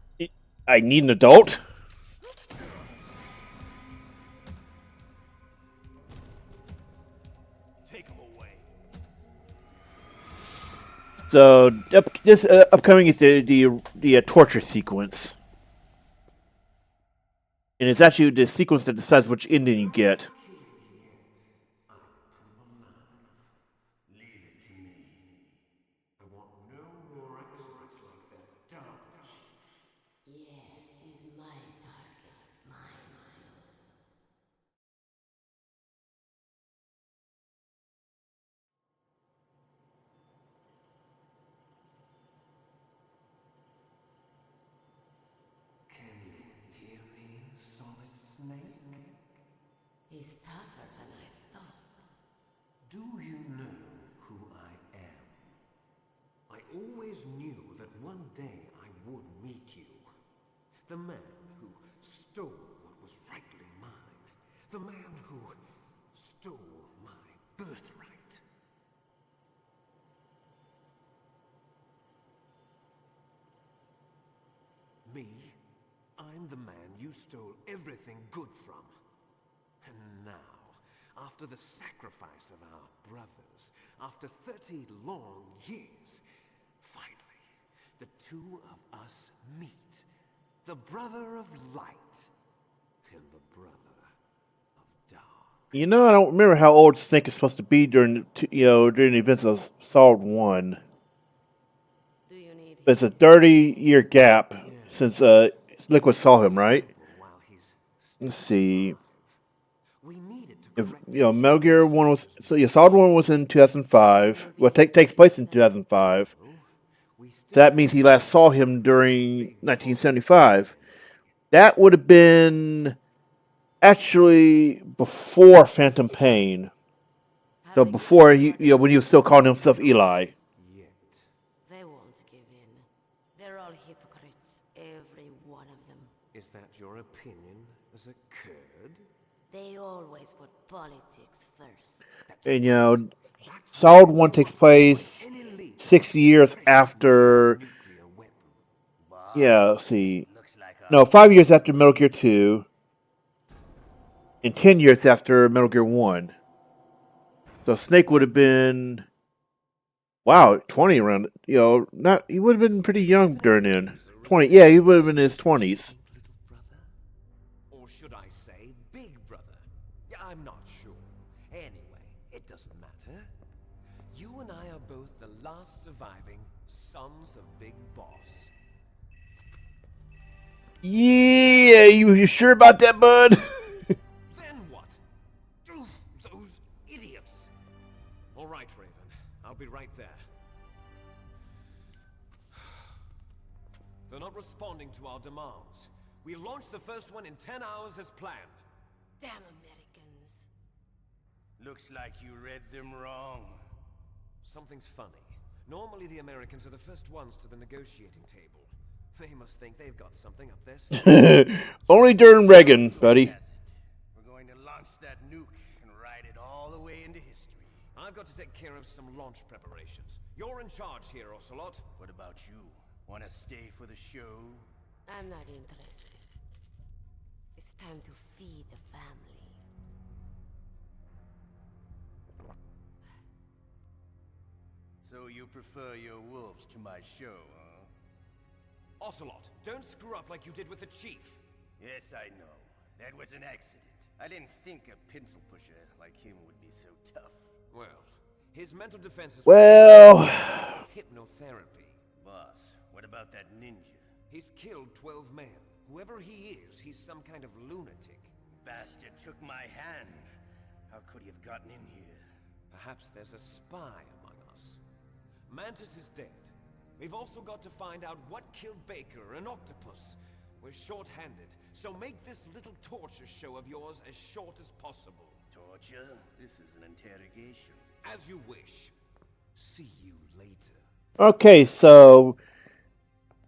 I need an adult. Take him away. So this upcoming is the torture sequence, and it's actually the sequence that decides which ending you get. Yes, he's my target. Mine. Can you hear me, Solid Snake? He's tougher than I thought. Do you know who I am? I always knew that one day I would meet you. The man who stole what was rightly mine. The man who stole my birthright. Me? I'm the man you stole everything good from. And now, after the sacrifice of our brothers, after 30 long years, finally, the two of us meet. The brother of light and the brother of dark. You know, I don't remember how old Snake is supposed to be during during the events of Solid 1. Do you need But it's a 30-year gap since Liquid saw him, right? While he's Let's see. we needed to If correct Metal Gear 1 was Solid 1 was in 2005. Well, takes place in 2005. we still So that means he last saw him during 1975. That would have been actually before Phantom Pain. So before when he was still calling himself Eli. yes. Could? They always put politics first. And Solid 1 takes place 6 years after. Nuclear weapon. Yeah, let's see. Looks like No, 5 years after Metal Gear 2, and 10 years after Metal Gear 1. So Snake would have been, wow, 20 around. Not he would have been pretty young during then. 20, yeah, he would have been in his 20s. little brother? Or should I say big brother? Yeah, I'm not sure. Anyway, it doesn't matter. You and I are both the last surviving sons of Big Boss. Yeah, you sure about that, bud? Then what? Oof, those idiots! All right, Raven. I'll be right there. They're not responding to our demands. We launched the first one in 10 hours as planned. Damn Americans. Looks like you read them wrong. Something's funny. Normally the Americans are the first ones to the negotiating table. They must think they've got something up their sleeve. Only during Reagan, buddy. We're going to launch that nuke and ride it all the way into history. I've got to take care of some launch preparations. You're in charge here, Ocelot. What about you? Want to stay for the show? I'm not interested. It's time to feed the family. So you prefer your wolves to my show, huh? Ocelot, don't screw up like you did with the chief. Yes, I know. That was an accident. I didn't think a pencil pusher like him would be so tough. Well, his mental defenses... Well, hypnotherapy. Boss, what about that ninja? He's killed 12 men. Whoever he is, he's some kind of lunatic. Bastard took my hand. How could he have gotten in here? Perhaps there's a spy among us. Mantis is dead. We've also got to find out what killed Baker and Octopus. We're short-handed, so make this little torture show of yours as short as possible. Torture? This is an interrogation. As you wish. See you later. okay, so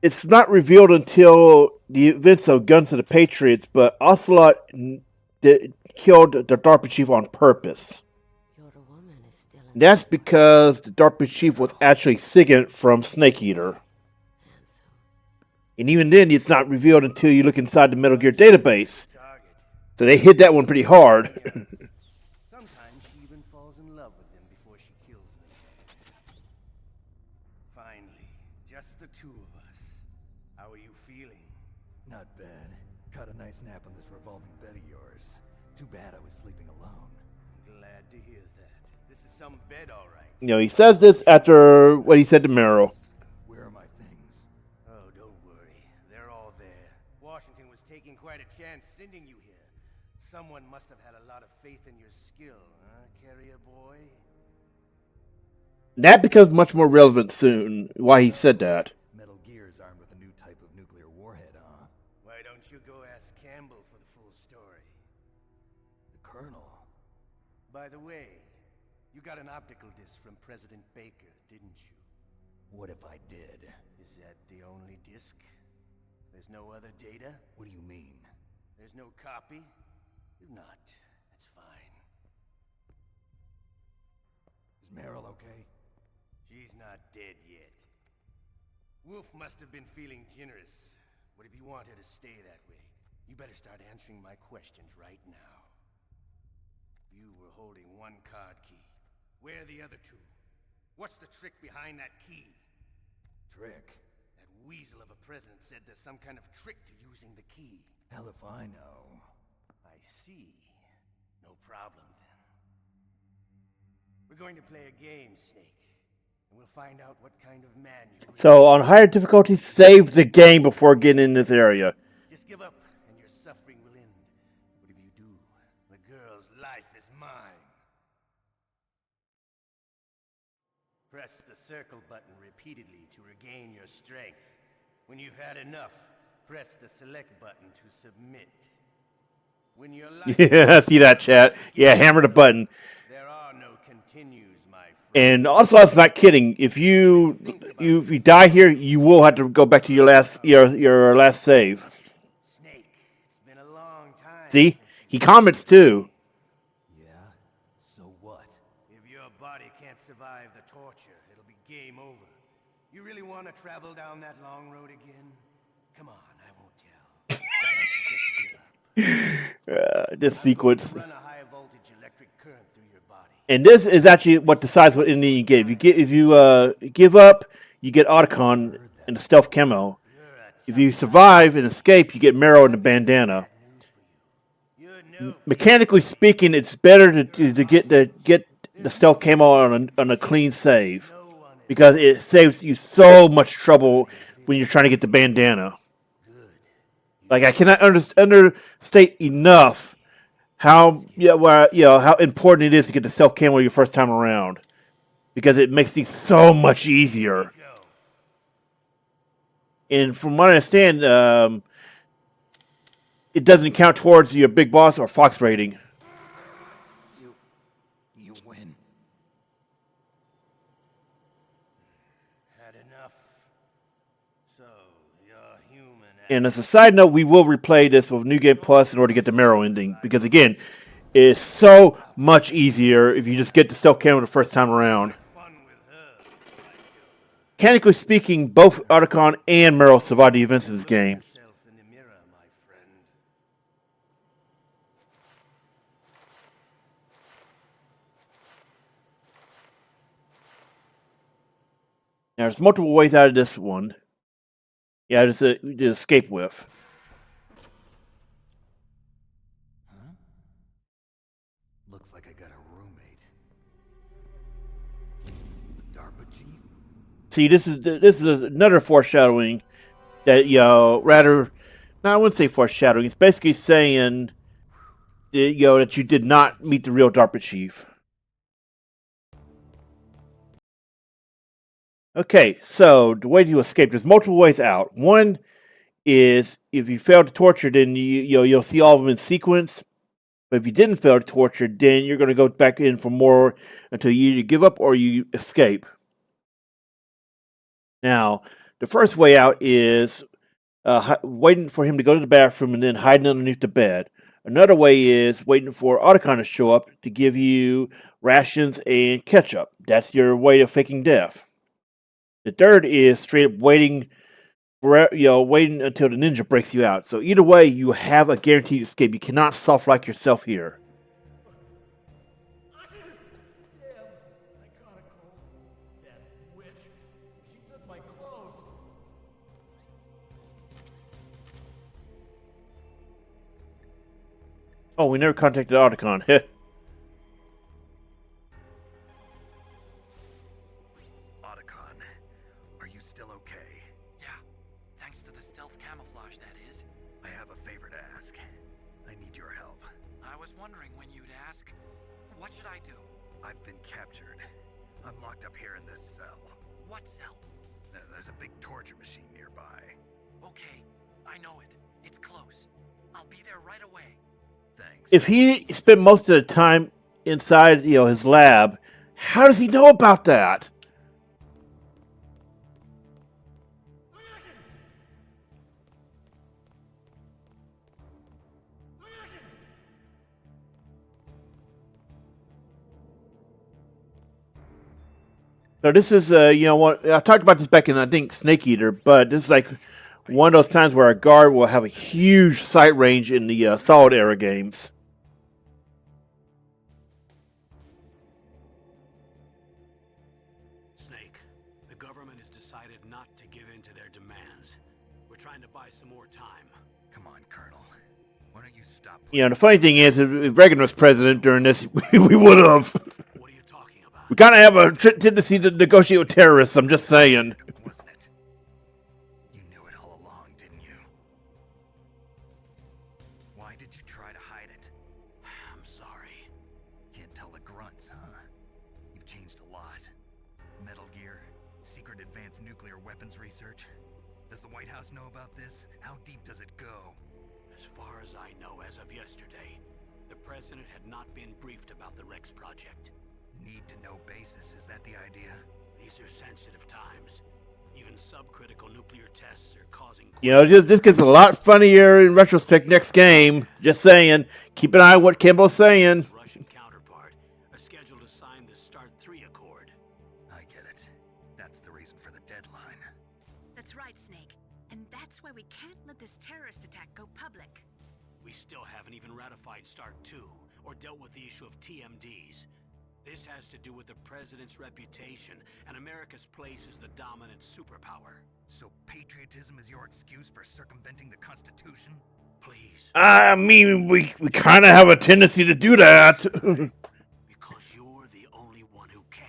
it's not revealed until the events of Guns of the Patriots, but Ocelot killed the DARPA chief on purpose. Your woman is still in That's because the DARPA chief was actually Sigint from Snake Eater. handsome. And even then, it's not revealed until you look inside the Metal Gear database. So they hit that one pretty hard. Sometimes she even falls in love with them before she kills them. Finally, just the two of us. How are you feeling? Not bad. Caught a nice nap on this revolving bed of yours. Too bad I was sleeping alone. Glad to hear that. This is some bed, all right. He says this after what he said to Meryl. Where are my things? Oh, don't worry. They're all there. Washington was taking quite a chance sending you here. Someone must have had a lot of faith in your skill, huh, carrier boy? That becomes much more relevant soon, why he said that. Metal Gear's armed with a new type of nuclear warhead, huh? Why don't you go ask Campbell for the full story? The Colonel. By the way, you got an optical disc from President Baker, didn't you? What if I did? Is that the only disc? There's no other data? What do you mean? There's no copy? If not, that's fine. Is Meryl okay? She's not dead yet. Wolf must have been feeling generous. But if you want her to stay that way, you better start answering my questions right now. You were holding one card key. Where are the other two? What's the trick behind that key? Trick? That weasel of a president said there's some kind of trick to using the key. Hell if I know. I see. No problem then. We're going to play a game, Snake. And we'll find out what kind of man you really So on higher difficulty, save the game before getting in this area. Just give up, and your suffering will end. But if you do, the girl's life is mine. Press the circle button repeatedly to regain your strength. When you've had enough, press the select button to submit. When your life Yeah, I see that, chat. Yeah, hammer the button. there are no continues, my friend. And Ocelot's not kidding. If you die here, you will have to go back to your last save. Snake, it's been a long time See, he comments too. Yeah? So what? If your body can't survive the torture, it'll be game over. You really want to travel down that long road again? Come on, I won't tell. Why don't you just give up? This I'm going to sequence, run a high voltage electric current through your body. and this is actually what decides what ending you get. If you give up, you get Otacon and the stealth camo. You're a If tough you guy. survive and escape, you get Meryl and the bandana. Bad news for you. You're no Mechanically speaking, it's better to get the stealth camo on a clean save no one is because it saves you so much trouble when you're trying to get the bandana. good. Like I cannot understate enough how how important it is to get the stealth camo your first time around because it makes things so much easier. Go. And from what I understand, it doesn't count towards your big boss or Fox rating. You win. Had enough. So, you're human. And as a side note, we will replay this with New Game Plus in order to get the Meryl ending because again, it's so much easier if you just get the stealth camo the first time around. Fun with her. Mechanically speaking, both Otacon and Meryl survived the events of this game. Yourself in the mirror, my friend. Now, there's multiple ways out of this one. Yeah, there's to escape with. Looks like I got a roommate. The DARPA chief? See, this is another foreshadowing that rather, no, I wouldn't say foreshadowing. It's basically saying that you did not meet the real DARPA chief. Okay, so the way to escape, there's multiple ways out. One is if you fail to torture, then you'll see all of them in sequence. But if you didn't fail to torture, then you're going to go back in for more until you either give up or you escape. Now, the first way out is waiting for him to go to the bathroom and then hiding underneath the bed. Another way is waiting for Otacon to show up to give you rations and ketchup. That's your way of faking death. The third is straight up waiting waiting until the ninja breaks you out. So either way, you have a guaranteed escape. You cannot soft-lock yourself here. Oh, we never contacted Otacon. Otacon, are you still okay? Yeah, thanks to the stealth camouflage, that is. I have a favor to ask. I need your help. I was wondering when you'd ask. What should I do? I've been captured. I'm locked up here in this cell. What cell? There's a big torture machine nearby. Okay, I know it. It's close. I'll be there right away. Thanks. If he spent most of the time inside, his lab, how does he know about that? So this is, what I talked about this back in, I think, Snake Eater, but this is like one of those times where a guard will have a huge sight range in the Solid era games. Snake, the government has decided not to give in to their demands. We're trying to buy some more time. Come on, Colonel. Why don't you stop? The funny thing is, if Reagan was president during this, we would have. What are you talking about? We kind of have a tendency to negotiate with terrorists, I'm just saying. Wasn't it? You knew it all along, didn't you? Why did you try to hide it? I'm sorry. Can't tell the grunts, huh? You've changed a lot. Metal Gear, secret advanced nuclear weapons research. Does the White House know about this? How deep does it go? As far as I know, as of yesterday, the president had not been briefed about the Rex project. Need to know basis, is that the idea? These are sensitive times. Even subcritical nuclear tests are causing... You know, this gets a lot funnier in retrospect next game. Just saying. Keep an eye on what Kimball's saying. His Russian counterpart are scheduled to sign the START 3 Accord. I get it. That's the reason for the deadline. That's right, Snake. And that's why we can't let this terrorist attack go public. We still haven't even ratified START 2 or dealt with the issue of TMDs. This has to do with the president's reputation and America's place as the dominant superpower. So patriotism is your excuse for circumventing the Constitution? Please. I mean, we kind of have a tendency to do that. Because you're the only one who can.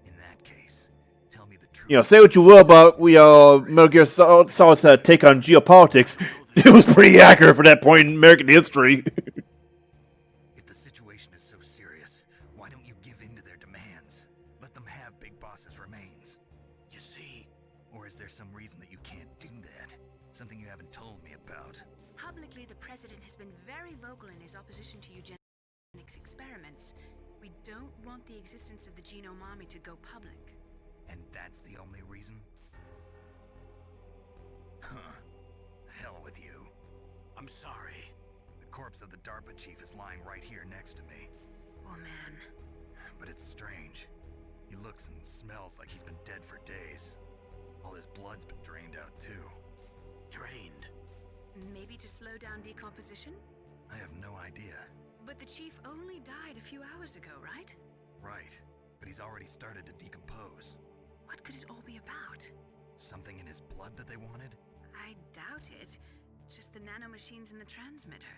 In that case, tell me the truth. You know, say what you will about Metal Gear Solid's take on geopolitics. It was pretty accurate for that point in American history. If the situation is so serious, why don't you give in to their demands? Let them have Big Boss's remains. You see? Or is there some reason that you can't do that? Something you haven't told me about. Publicly, the president has been very vocal in his opposition to eugenics experiments. We don't want the existence of the Genome Army to go public. And that's the only reason? Huh. Hell with you. I'm sorry. The corpse of the DARPA chief is lying right here next to me. Oh man. But it's strange. He looks and smells like he's been dead for days. All his blood's been drained out too. Drained? Maybe to slow down decomposition? I have no idea. But the chief only died a few hours ago, right? Right. But he's already started to decompose. What could it all be about? Something in his blood that they wanted? I doubt it. Just the nanomachines in the transmitter.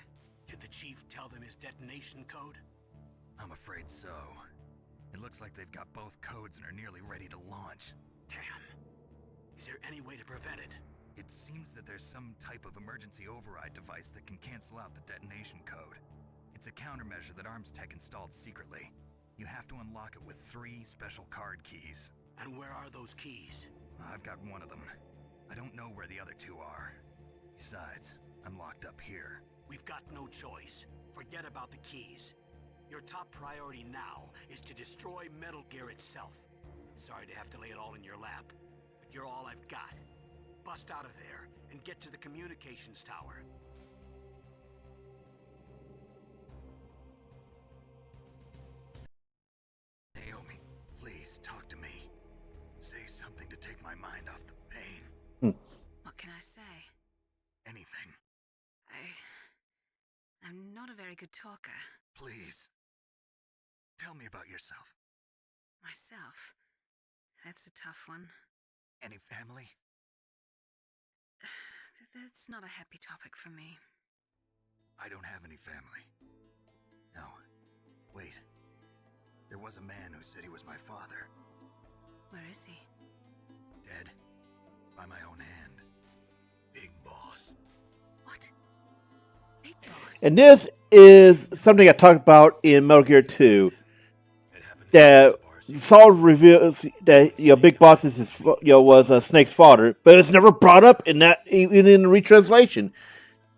Did the chief tell them his detonation code? I'm afraid so. It looks like they've got both codes and are nearly ready to launch. Damn. Is there any way to prevent it? It seems that there's some type of emergency override device that can cancel out the detonation code. It's a countermeasure that Arms Tech installed secretly. You have to unlock it with 3 special card keys. And where are those keys? I've got one of them. I don't know where the other 2 are. Besides, I'm locked up here. We've got no choice. Forget about the keys. Your top priority now is to destroy Metal Gear itself. Sorry to have to lay it all in your lap, but you're all I've got. Bust out of there and get to the communications tower. Naomi, please talk to me. Say something to take my mind off the pain. What can I say? Anything. I'm not a very good talker. Please. Tell me about yourself. Myself? That's a tough one. Any family? That's not a happy topic for me. I don't have any family. No. Wait. There was a man who said he was my father. Where is he? Dead. By my own hand. Big Boss. What? Big Boss? And this is something I talked about in Metal Gear 2. That Solid reveals that Big Boss is was Snake's father, but it's never brought up in that, even in the retranslation.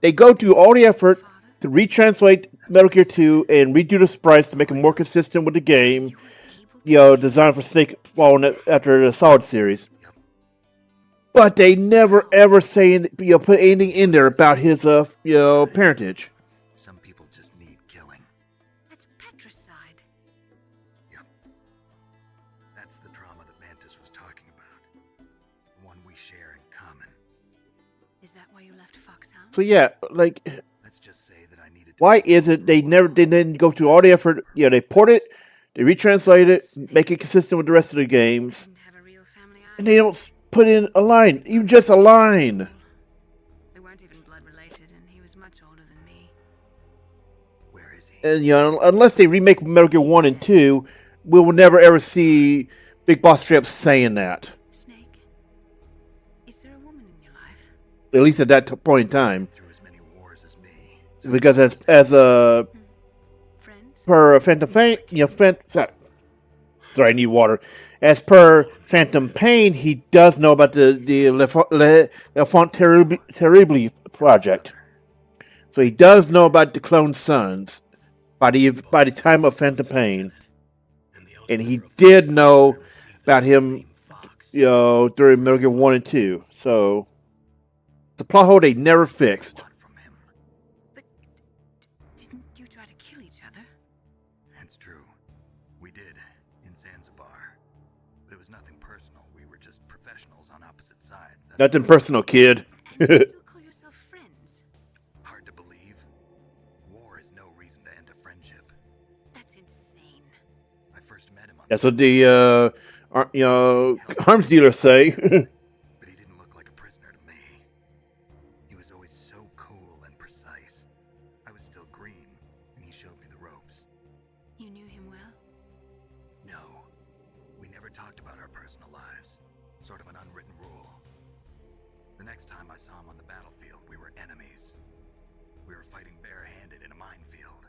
They go through all the effort to retranslate Metal Gear 2 and redo the sprites to make it more consistent with the game. Designed for Snake following after the Solid series. But they never ever say put anything in there about his parentage. Some people just need killing. That's patricide. Yep. That's the trauma that Mantis was talking about. The one we share in common. Is that why you left Foxhound? So yeah, Let's just say that I needed to... Why is it they didn't go through all the effort? They port it, they retranslate it, make it consistent with the rest of the games, Didn't have a real family and they don't put in a line, even just a line. We weren't even blood related, and he was much older than me. Where is he? And unless they remake Metal Gear 1 and 2, we will never ever see Big Boss straight up saying that. Snake, is there a woman in your life? At least at that point in time. Through as many wars as me. Because as Friends? per Phantom Pain, sorry, I need water. As per Phantom Pain, he does know about the L'Enfant Terrible project. So he does know about the clone sons by the time of Phantom Pain. And he did know about him during Metal Gear 1 and 2. So it's a plot hole they never fixed. Want from him. But didn't you try to kill each other? It's true. We did, in Zanzibar. But it was nothing personal. We were just professionals on opposite sides. That's Nothing personal, kid. And you still call yourself friends? hard to believe. War is no reason to end a friendship. That's insane. I first met him on That's what the arms dealers say. but he didn't look like a prisoner to me. He was always so cool and precise. I was still green, and he showed me the ropes. You knew him well? No, we never talked about our personal lives. Sort of an unwritten rule. The next time I saw him on the battlefield, we were enemies. We were fighting barehanded in a minefield.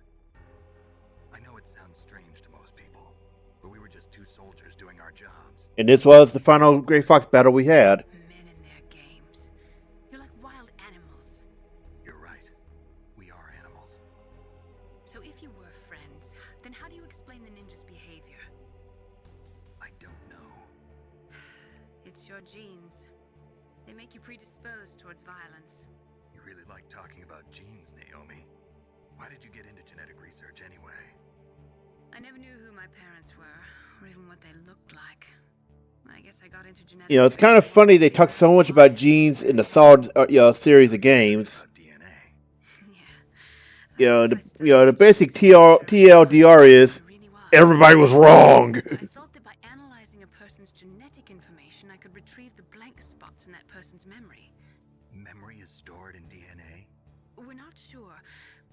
I know it sounds strange to most people, but we were just two soldiers doing our jobs. And this was the final Gray Fox battle we had. Men in their games. You're like wild animals. You're right. We are animals. So if you were friends, then how do you explain the ninja's behavior? I don't know. It's your genes. They make you predisposed towards violence. You really like talking about genes, Naomi. Why did you get into genetic research anyway? I never knew who my parents were, or even what they looked like. I guess I got into genetics. It's kind of funny they talk so much about genes in the Solid series of games. About DNA. Yeah. The basic TLDR is Really was. everybody was wrong. I thought that by analyzing a person's genetic information, I could retrieve the blank spots in that person's memory. Memory is stored in DNA? We're not sure,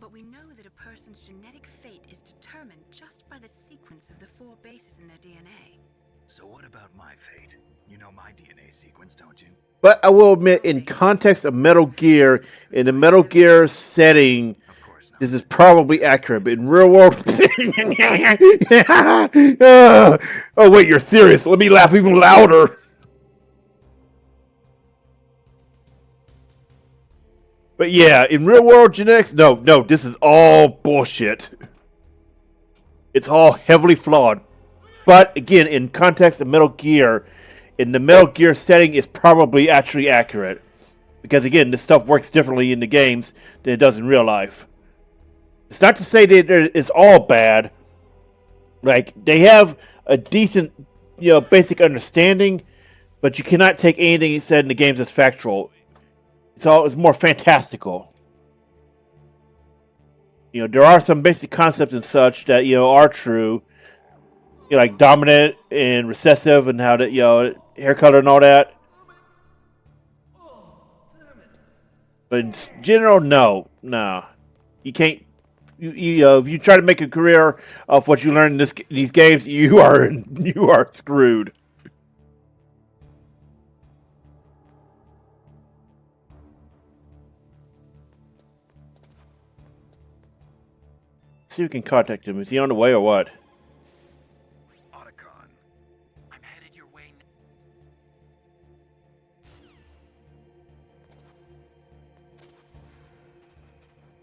but we know that a person's genetic fate is determined just by the sequence of the 4 bases in their DNA. So what about my fate? You know my DNA sequence, don't you? But I will admit, in context of Metal Gear, in the Metal Gear setting, Of course not. this is probably accurate. But in real world, oh wait, you're serious? Let me laugh even louder. But yeah, in real world genetics, no, this is all bullshit. It's all heavily flawed. But again, in context of Metal Gear, in the Metal Gear setting, it's probably actually accurate. Because again, this stuff works differently in the games than it does in real life. It's not to say that it's all bad. Like, they have a decent, basic understanding, but you cannot take anything said in the games as factual. It's more fantastical. There are some basic concepts and such that, are true. Like dominant and recessive and how to, hair color and all that. But in general, no. You can't. If you try to make a career of what you learn in these games, you are screwed. See if we can contact him. Is he on the way or what? Otacon. I'm headed your way.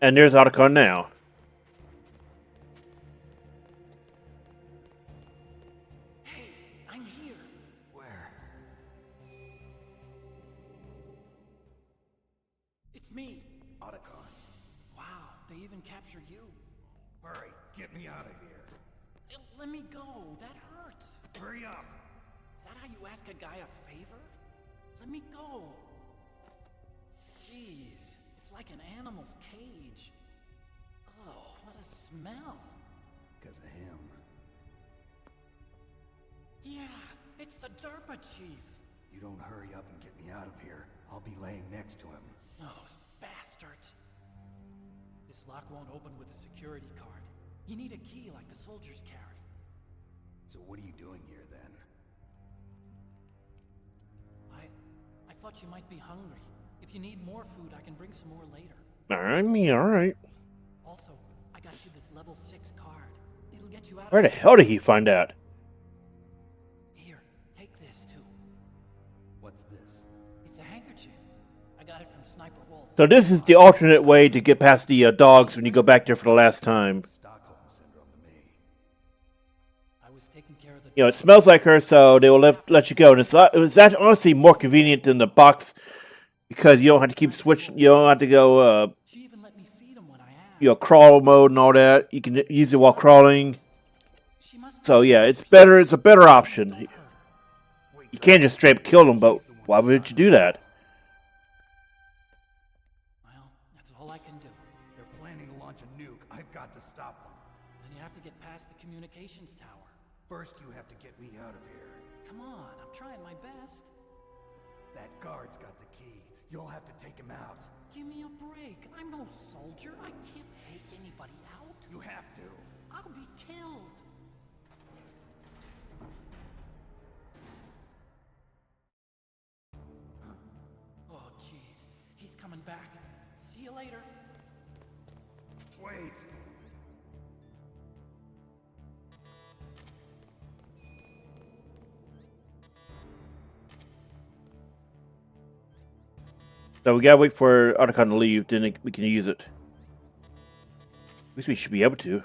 And there's Otacon now. Hey, I'm here. Where? It's me, Otacon. Wow, they even captured you. Hurry, get me out of here. Let me go. That hurts. Hurry up. Is that how you ask a guy a favor? Let me go. Jeez, it's like an animal's cage. Oh, what a smell. Because of him. Yeah, it's the Derpa Chief. You don't hurry up and get me out of here, I'll be laying next to him. Those bastards. This lock won't open with a security card. You need a key like the soldiers carry. So what are you doing here then? I thought you might be hungry. If you need more food, I can bring some more later. All right. Also, I got you this level 6 card. It'll get you out Where the of hell did he find that? Here, take this too. What's this? It's a handkerchief. I got it from Sniper Wolf. So this is the alternate way to get past the dogs when you go back there for the last time. Stockholm Syndrome to me. I was taking care of the You know, it smells like her, so they will let you go. And it's honestly more convenient than the box because you don't have to keep switching. You don't have to go, She even let me feed him when I asked. you know, crawl mode and all that. You can use it while crawling. She must be So yeah, it's dangerous. better. It's a better Please option. don't hurt her. You can't just straight up kill them, but why would you do that? Well, that's all I can do. They're planning to launch a nuke. I've got to stop them. Then you have to get past the communications tower. First, you have to get me out of here. Come on, I'm trying my best. That guard's got the key. You'll have to take him out. Give me a break. I'm no soldier. I can't take anybody out. You have to. I'll be killed. Oh, jeez. He's coming back. See you later. Wait. So we gotta wait for Otacon to leave, then we can use it. At least we should be able to.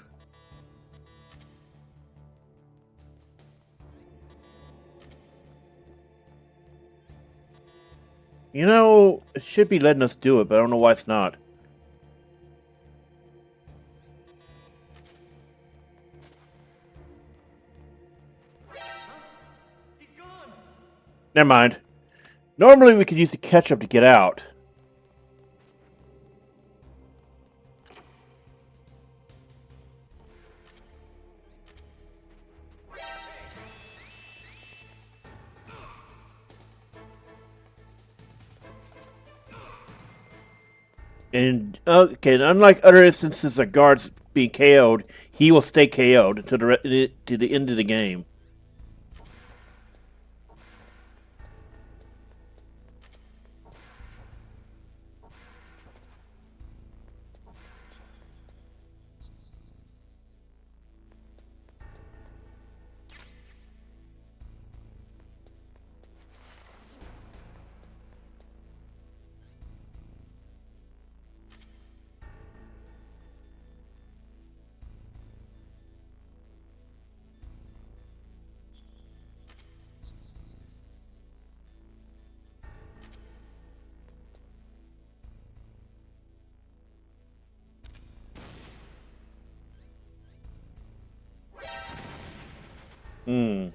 You know, it should be letting us do it, but I don't know why it's not. He's gone. Never mind. Normally we could use the ketchup to get out. And okay, and unlike other instances of guards being KO'd, he will stay KO'd to the end of the game. Hmm.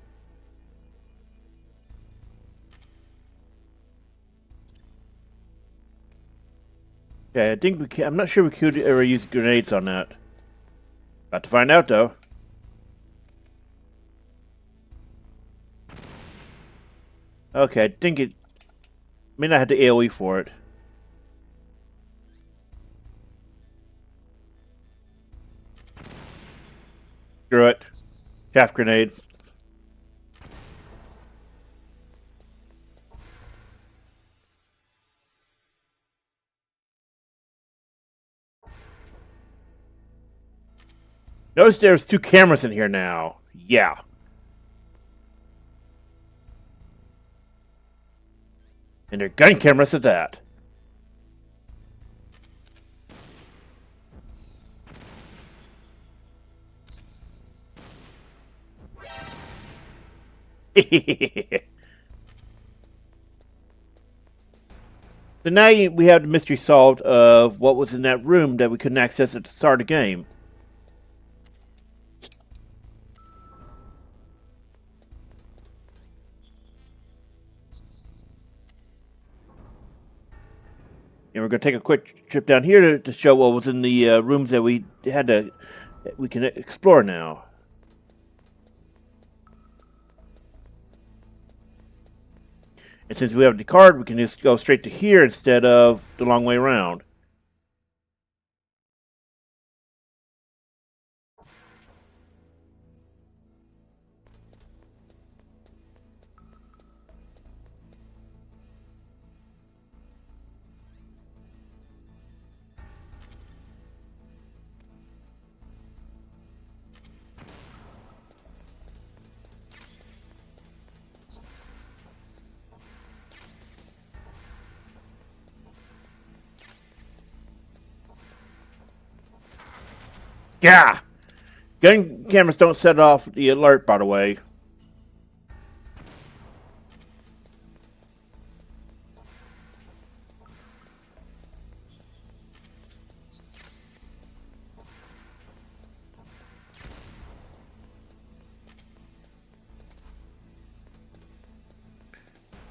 Okay, I think we can. I'm not sure we could ever use grenades on that. About to find out, though. Okay, I think it may not have the AoE for it. Screw it. Chaff grenade. Notice there's 2 cameras in here now. Yeah. And they're gun cameras at that. So now we have the mystery solved of what was in that room that we couldn't access at the start of the game. And we're going to take a quick trip down here to show what was in the rooms that we can explore now. And since we have the card, we can just go straight to here instead of the long way around. Yeah! Gun cameras don't set off the alert, by the way.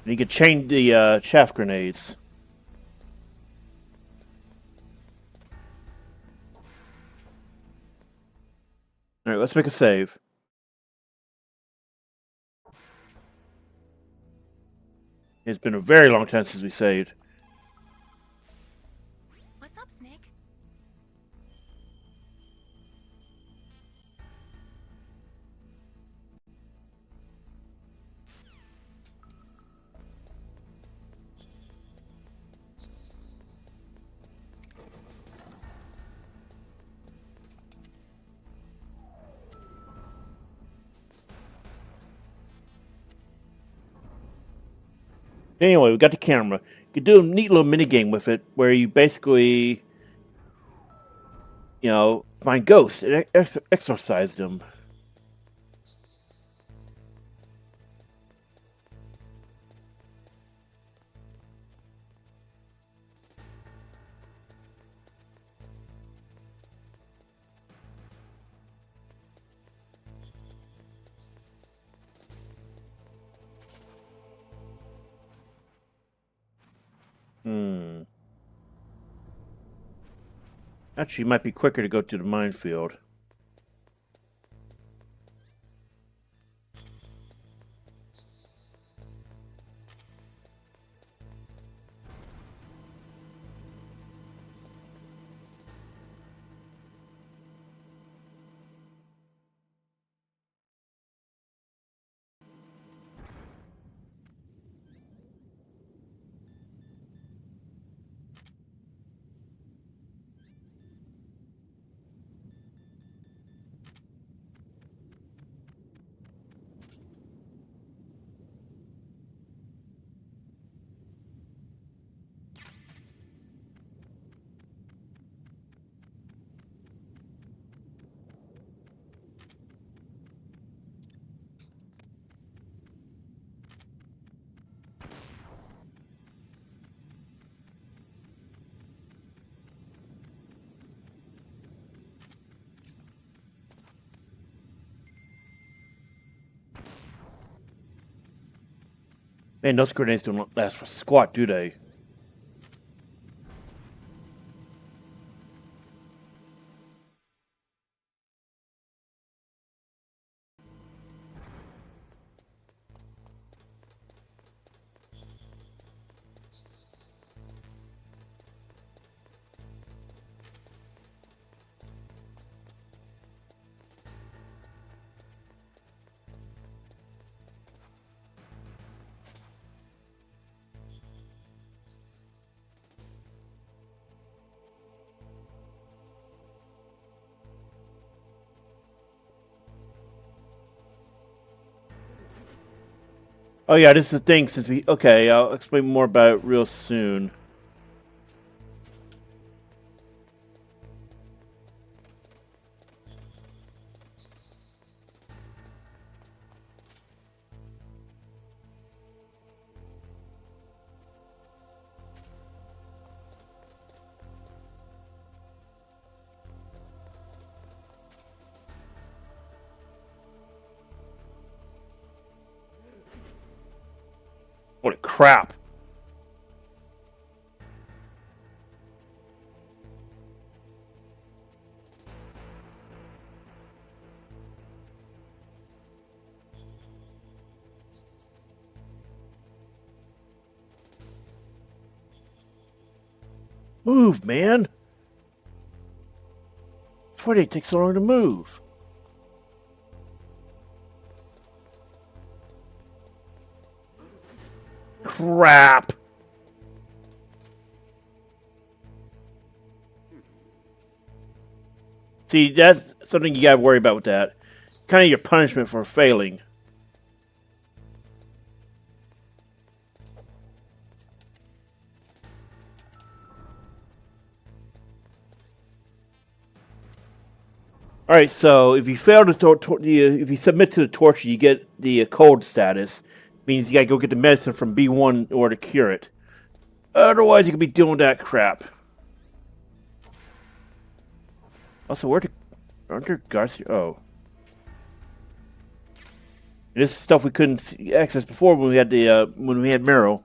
And you can chain the chaff grenades. Alright, let's make a save. It's been a very long time since we saved. What's up, Snake? Anyway, we got the camera. You can do a neat little mini game with it where you basically, find ghosts and exorcise them. Actually, it might be quicker to go to the minefield. Man, those grenades don't last for squat, do they? Oh yeah, this is the thing. Okay, I'll explain more about it real soon. Holy crap! Move, man! That's why they take so long to move. Crap! See, that's something you gotta worry about with that. Kind of your punishment for failing. Alright, so if you fail to if you submit to the torture, you get the cold status. Means you gotta go get the medicine from B1 in order to cure it. Otherwise, you could be doing that crap. Also, aren't there Garcia? Oh. And this is stuff we couldn't access before when we had Meryl.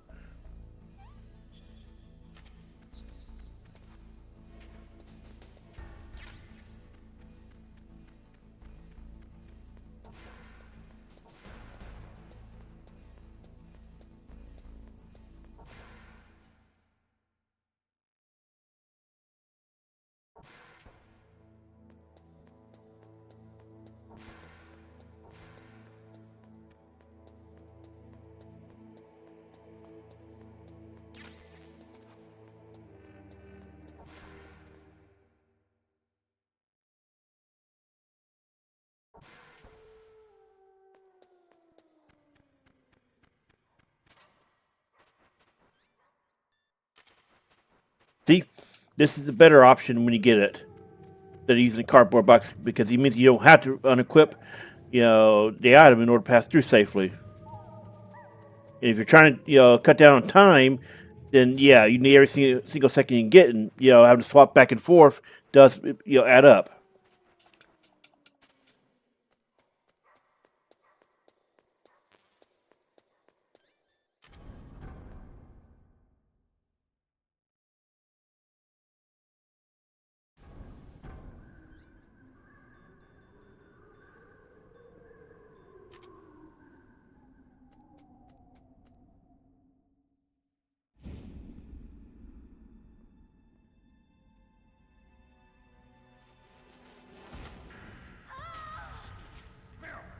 See, this is a better option when you get it than using a cardboard box because it means you don't have to unequip, the item in order to pass through safely. And if you're trying to, cut down on time, then yeah, you need every single second you can get, and having to swap back and forth does add up.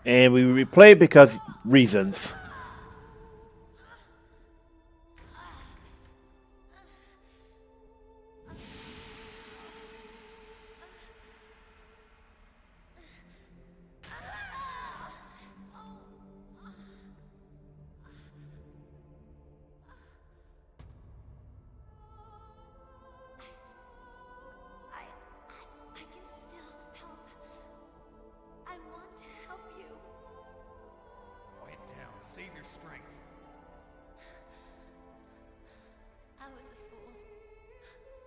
And we replay it because reasons. I can still help. I want to help you. Quiet down. Save your strength. I was a fool.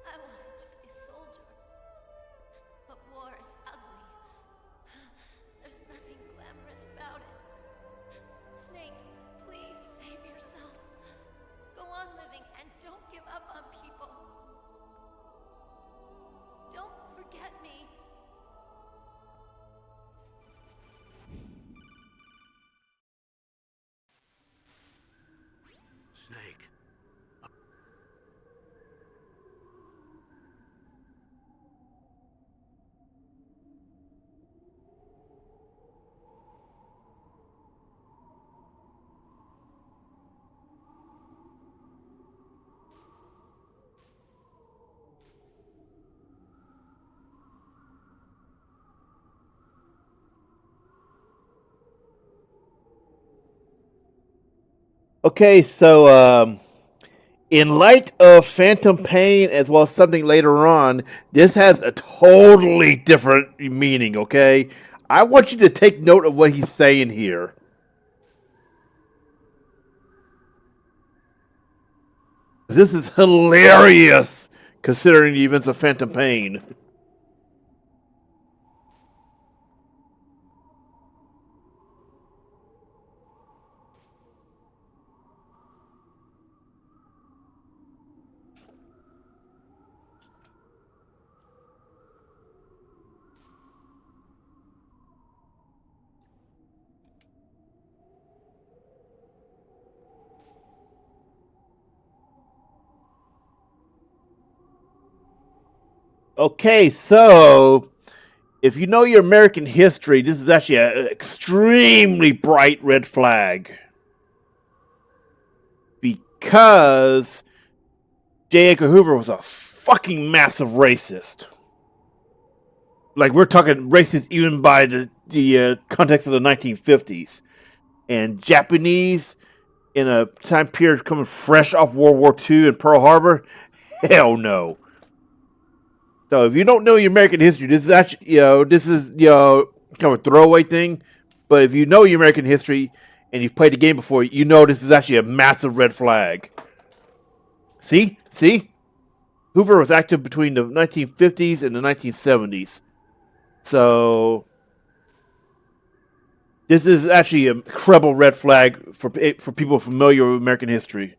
I wanted to be a soldier. But war is ugly. There's nothing glamorous about it. Snake, please save yourself. Go on living and don't give up on people. Don't forget me. Snake. Okay, so in light of Phantom Pain as well as something later on, this has a totally different meaning, okay? I want you to take note of what he's saying here. This is hilarious considering the events of Phantom Pain. Okay, so if you know your American history, this is actually an extremely bright red flag. Because J. Edgar Hoover was a fucking massive racist. Like, we're talking racist even by the context of the 1950s. And Japanese in a time period coming fresh off World War II and Pearl Harbor, hell no. So if you don't know your American history, this is actually, kind of a throwaway thing. But if you know your American history and you've played the game before, you know this is actually a massive red flag. See? Hoover was active between the 1950s and the 1970s. So This is actually a incredible red flag for people familiar with American history.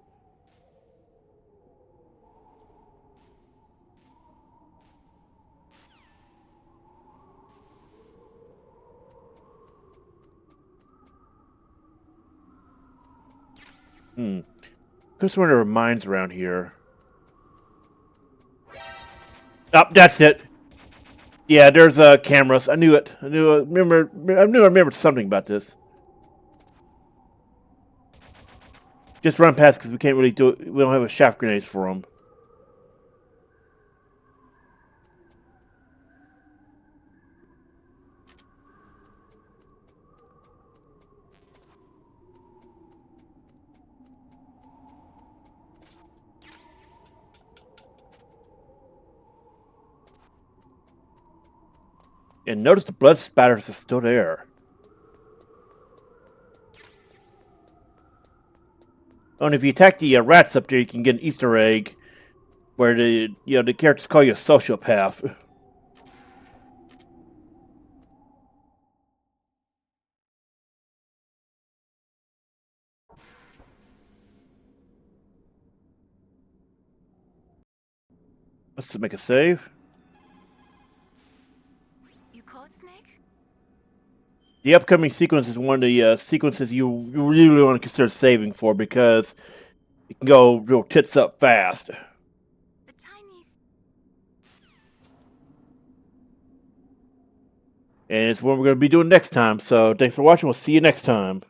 Just wonder if mines around here. Oh, that's it. Yeah, there's cameras. I knew it. I remembered something about this. Just run past because we can't really do it. We don't have a shaft grenades for them. And notice the blood spatters are still there. Oh, and if you attack the rats up there, you can get an Easter egg where the characters call you a sociopath. Let's make a save. You caught Snake? The upcoming sequence is one of the sequences you really want to consider saving for because it can go real tits up fast. The Chinese. And it's what we're going to be doing next time. So thanks for watching. We'll see you next time.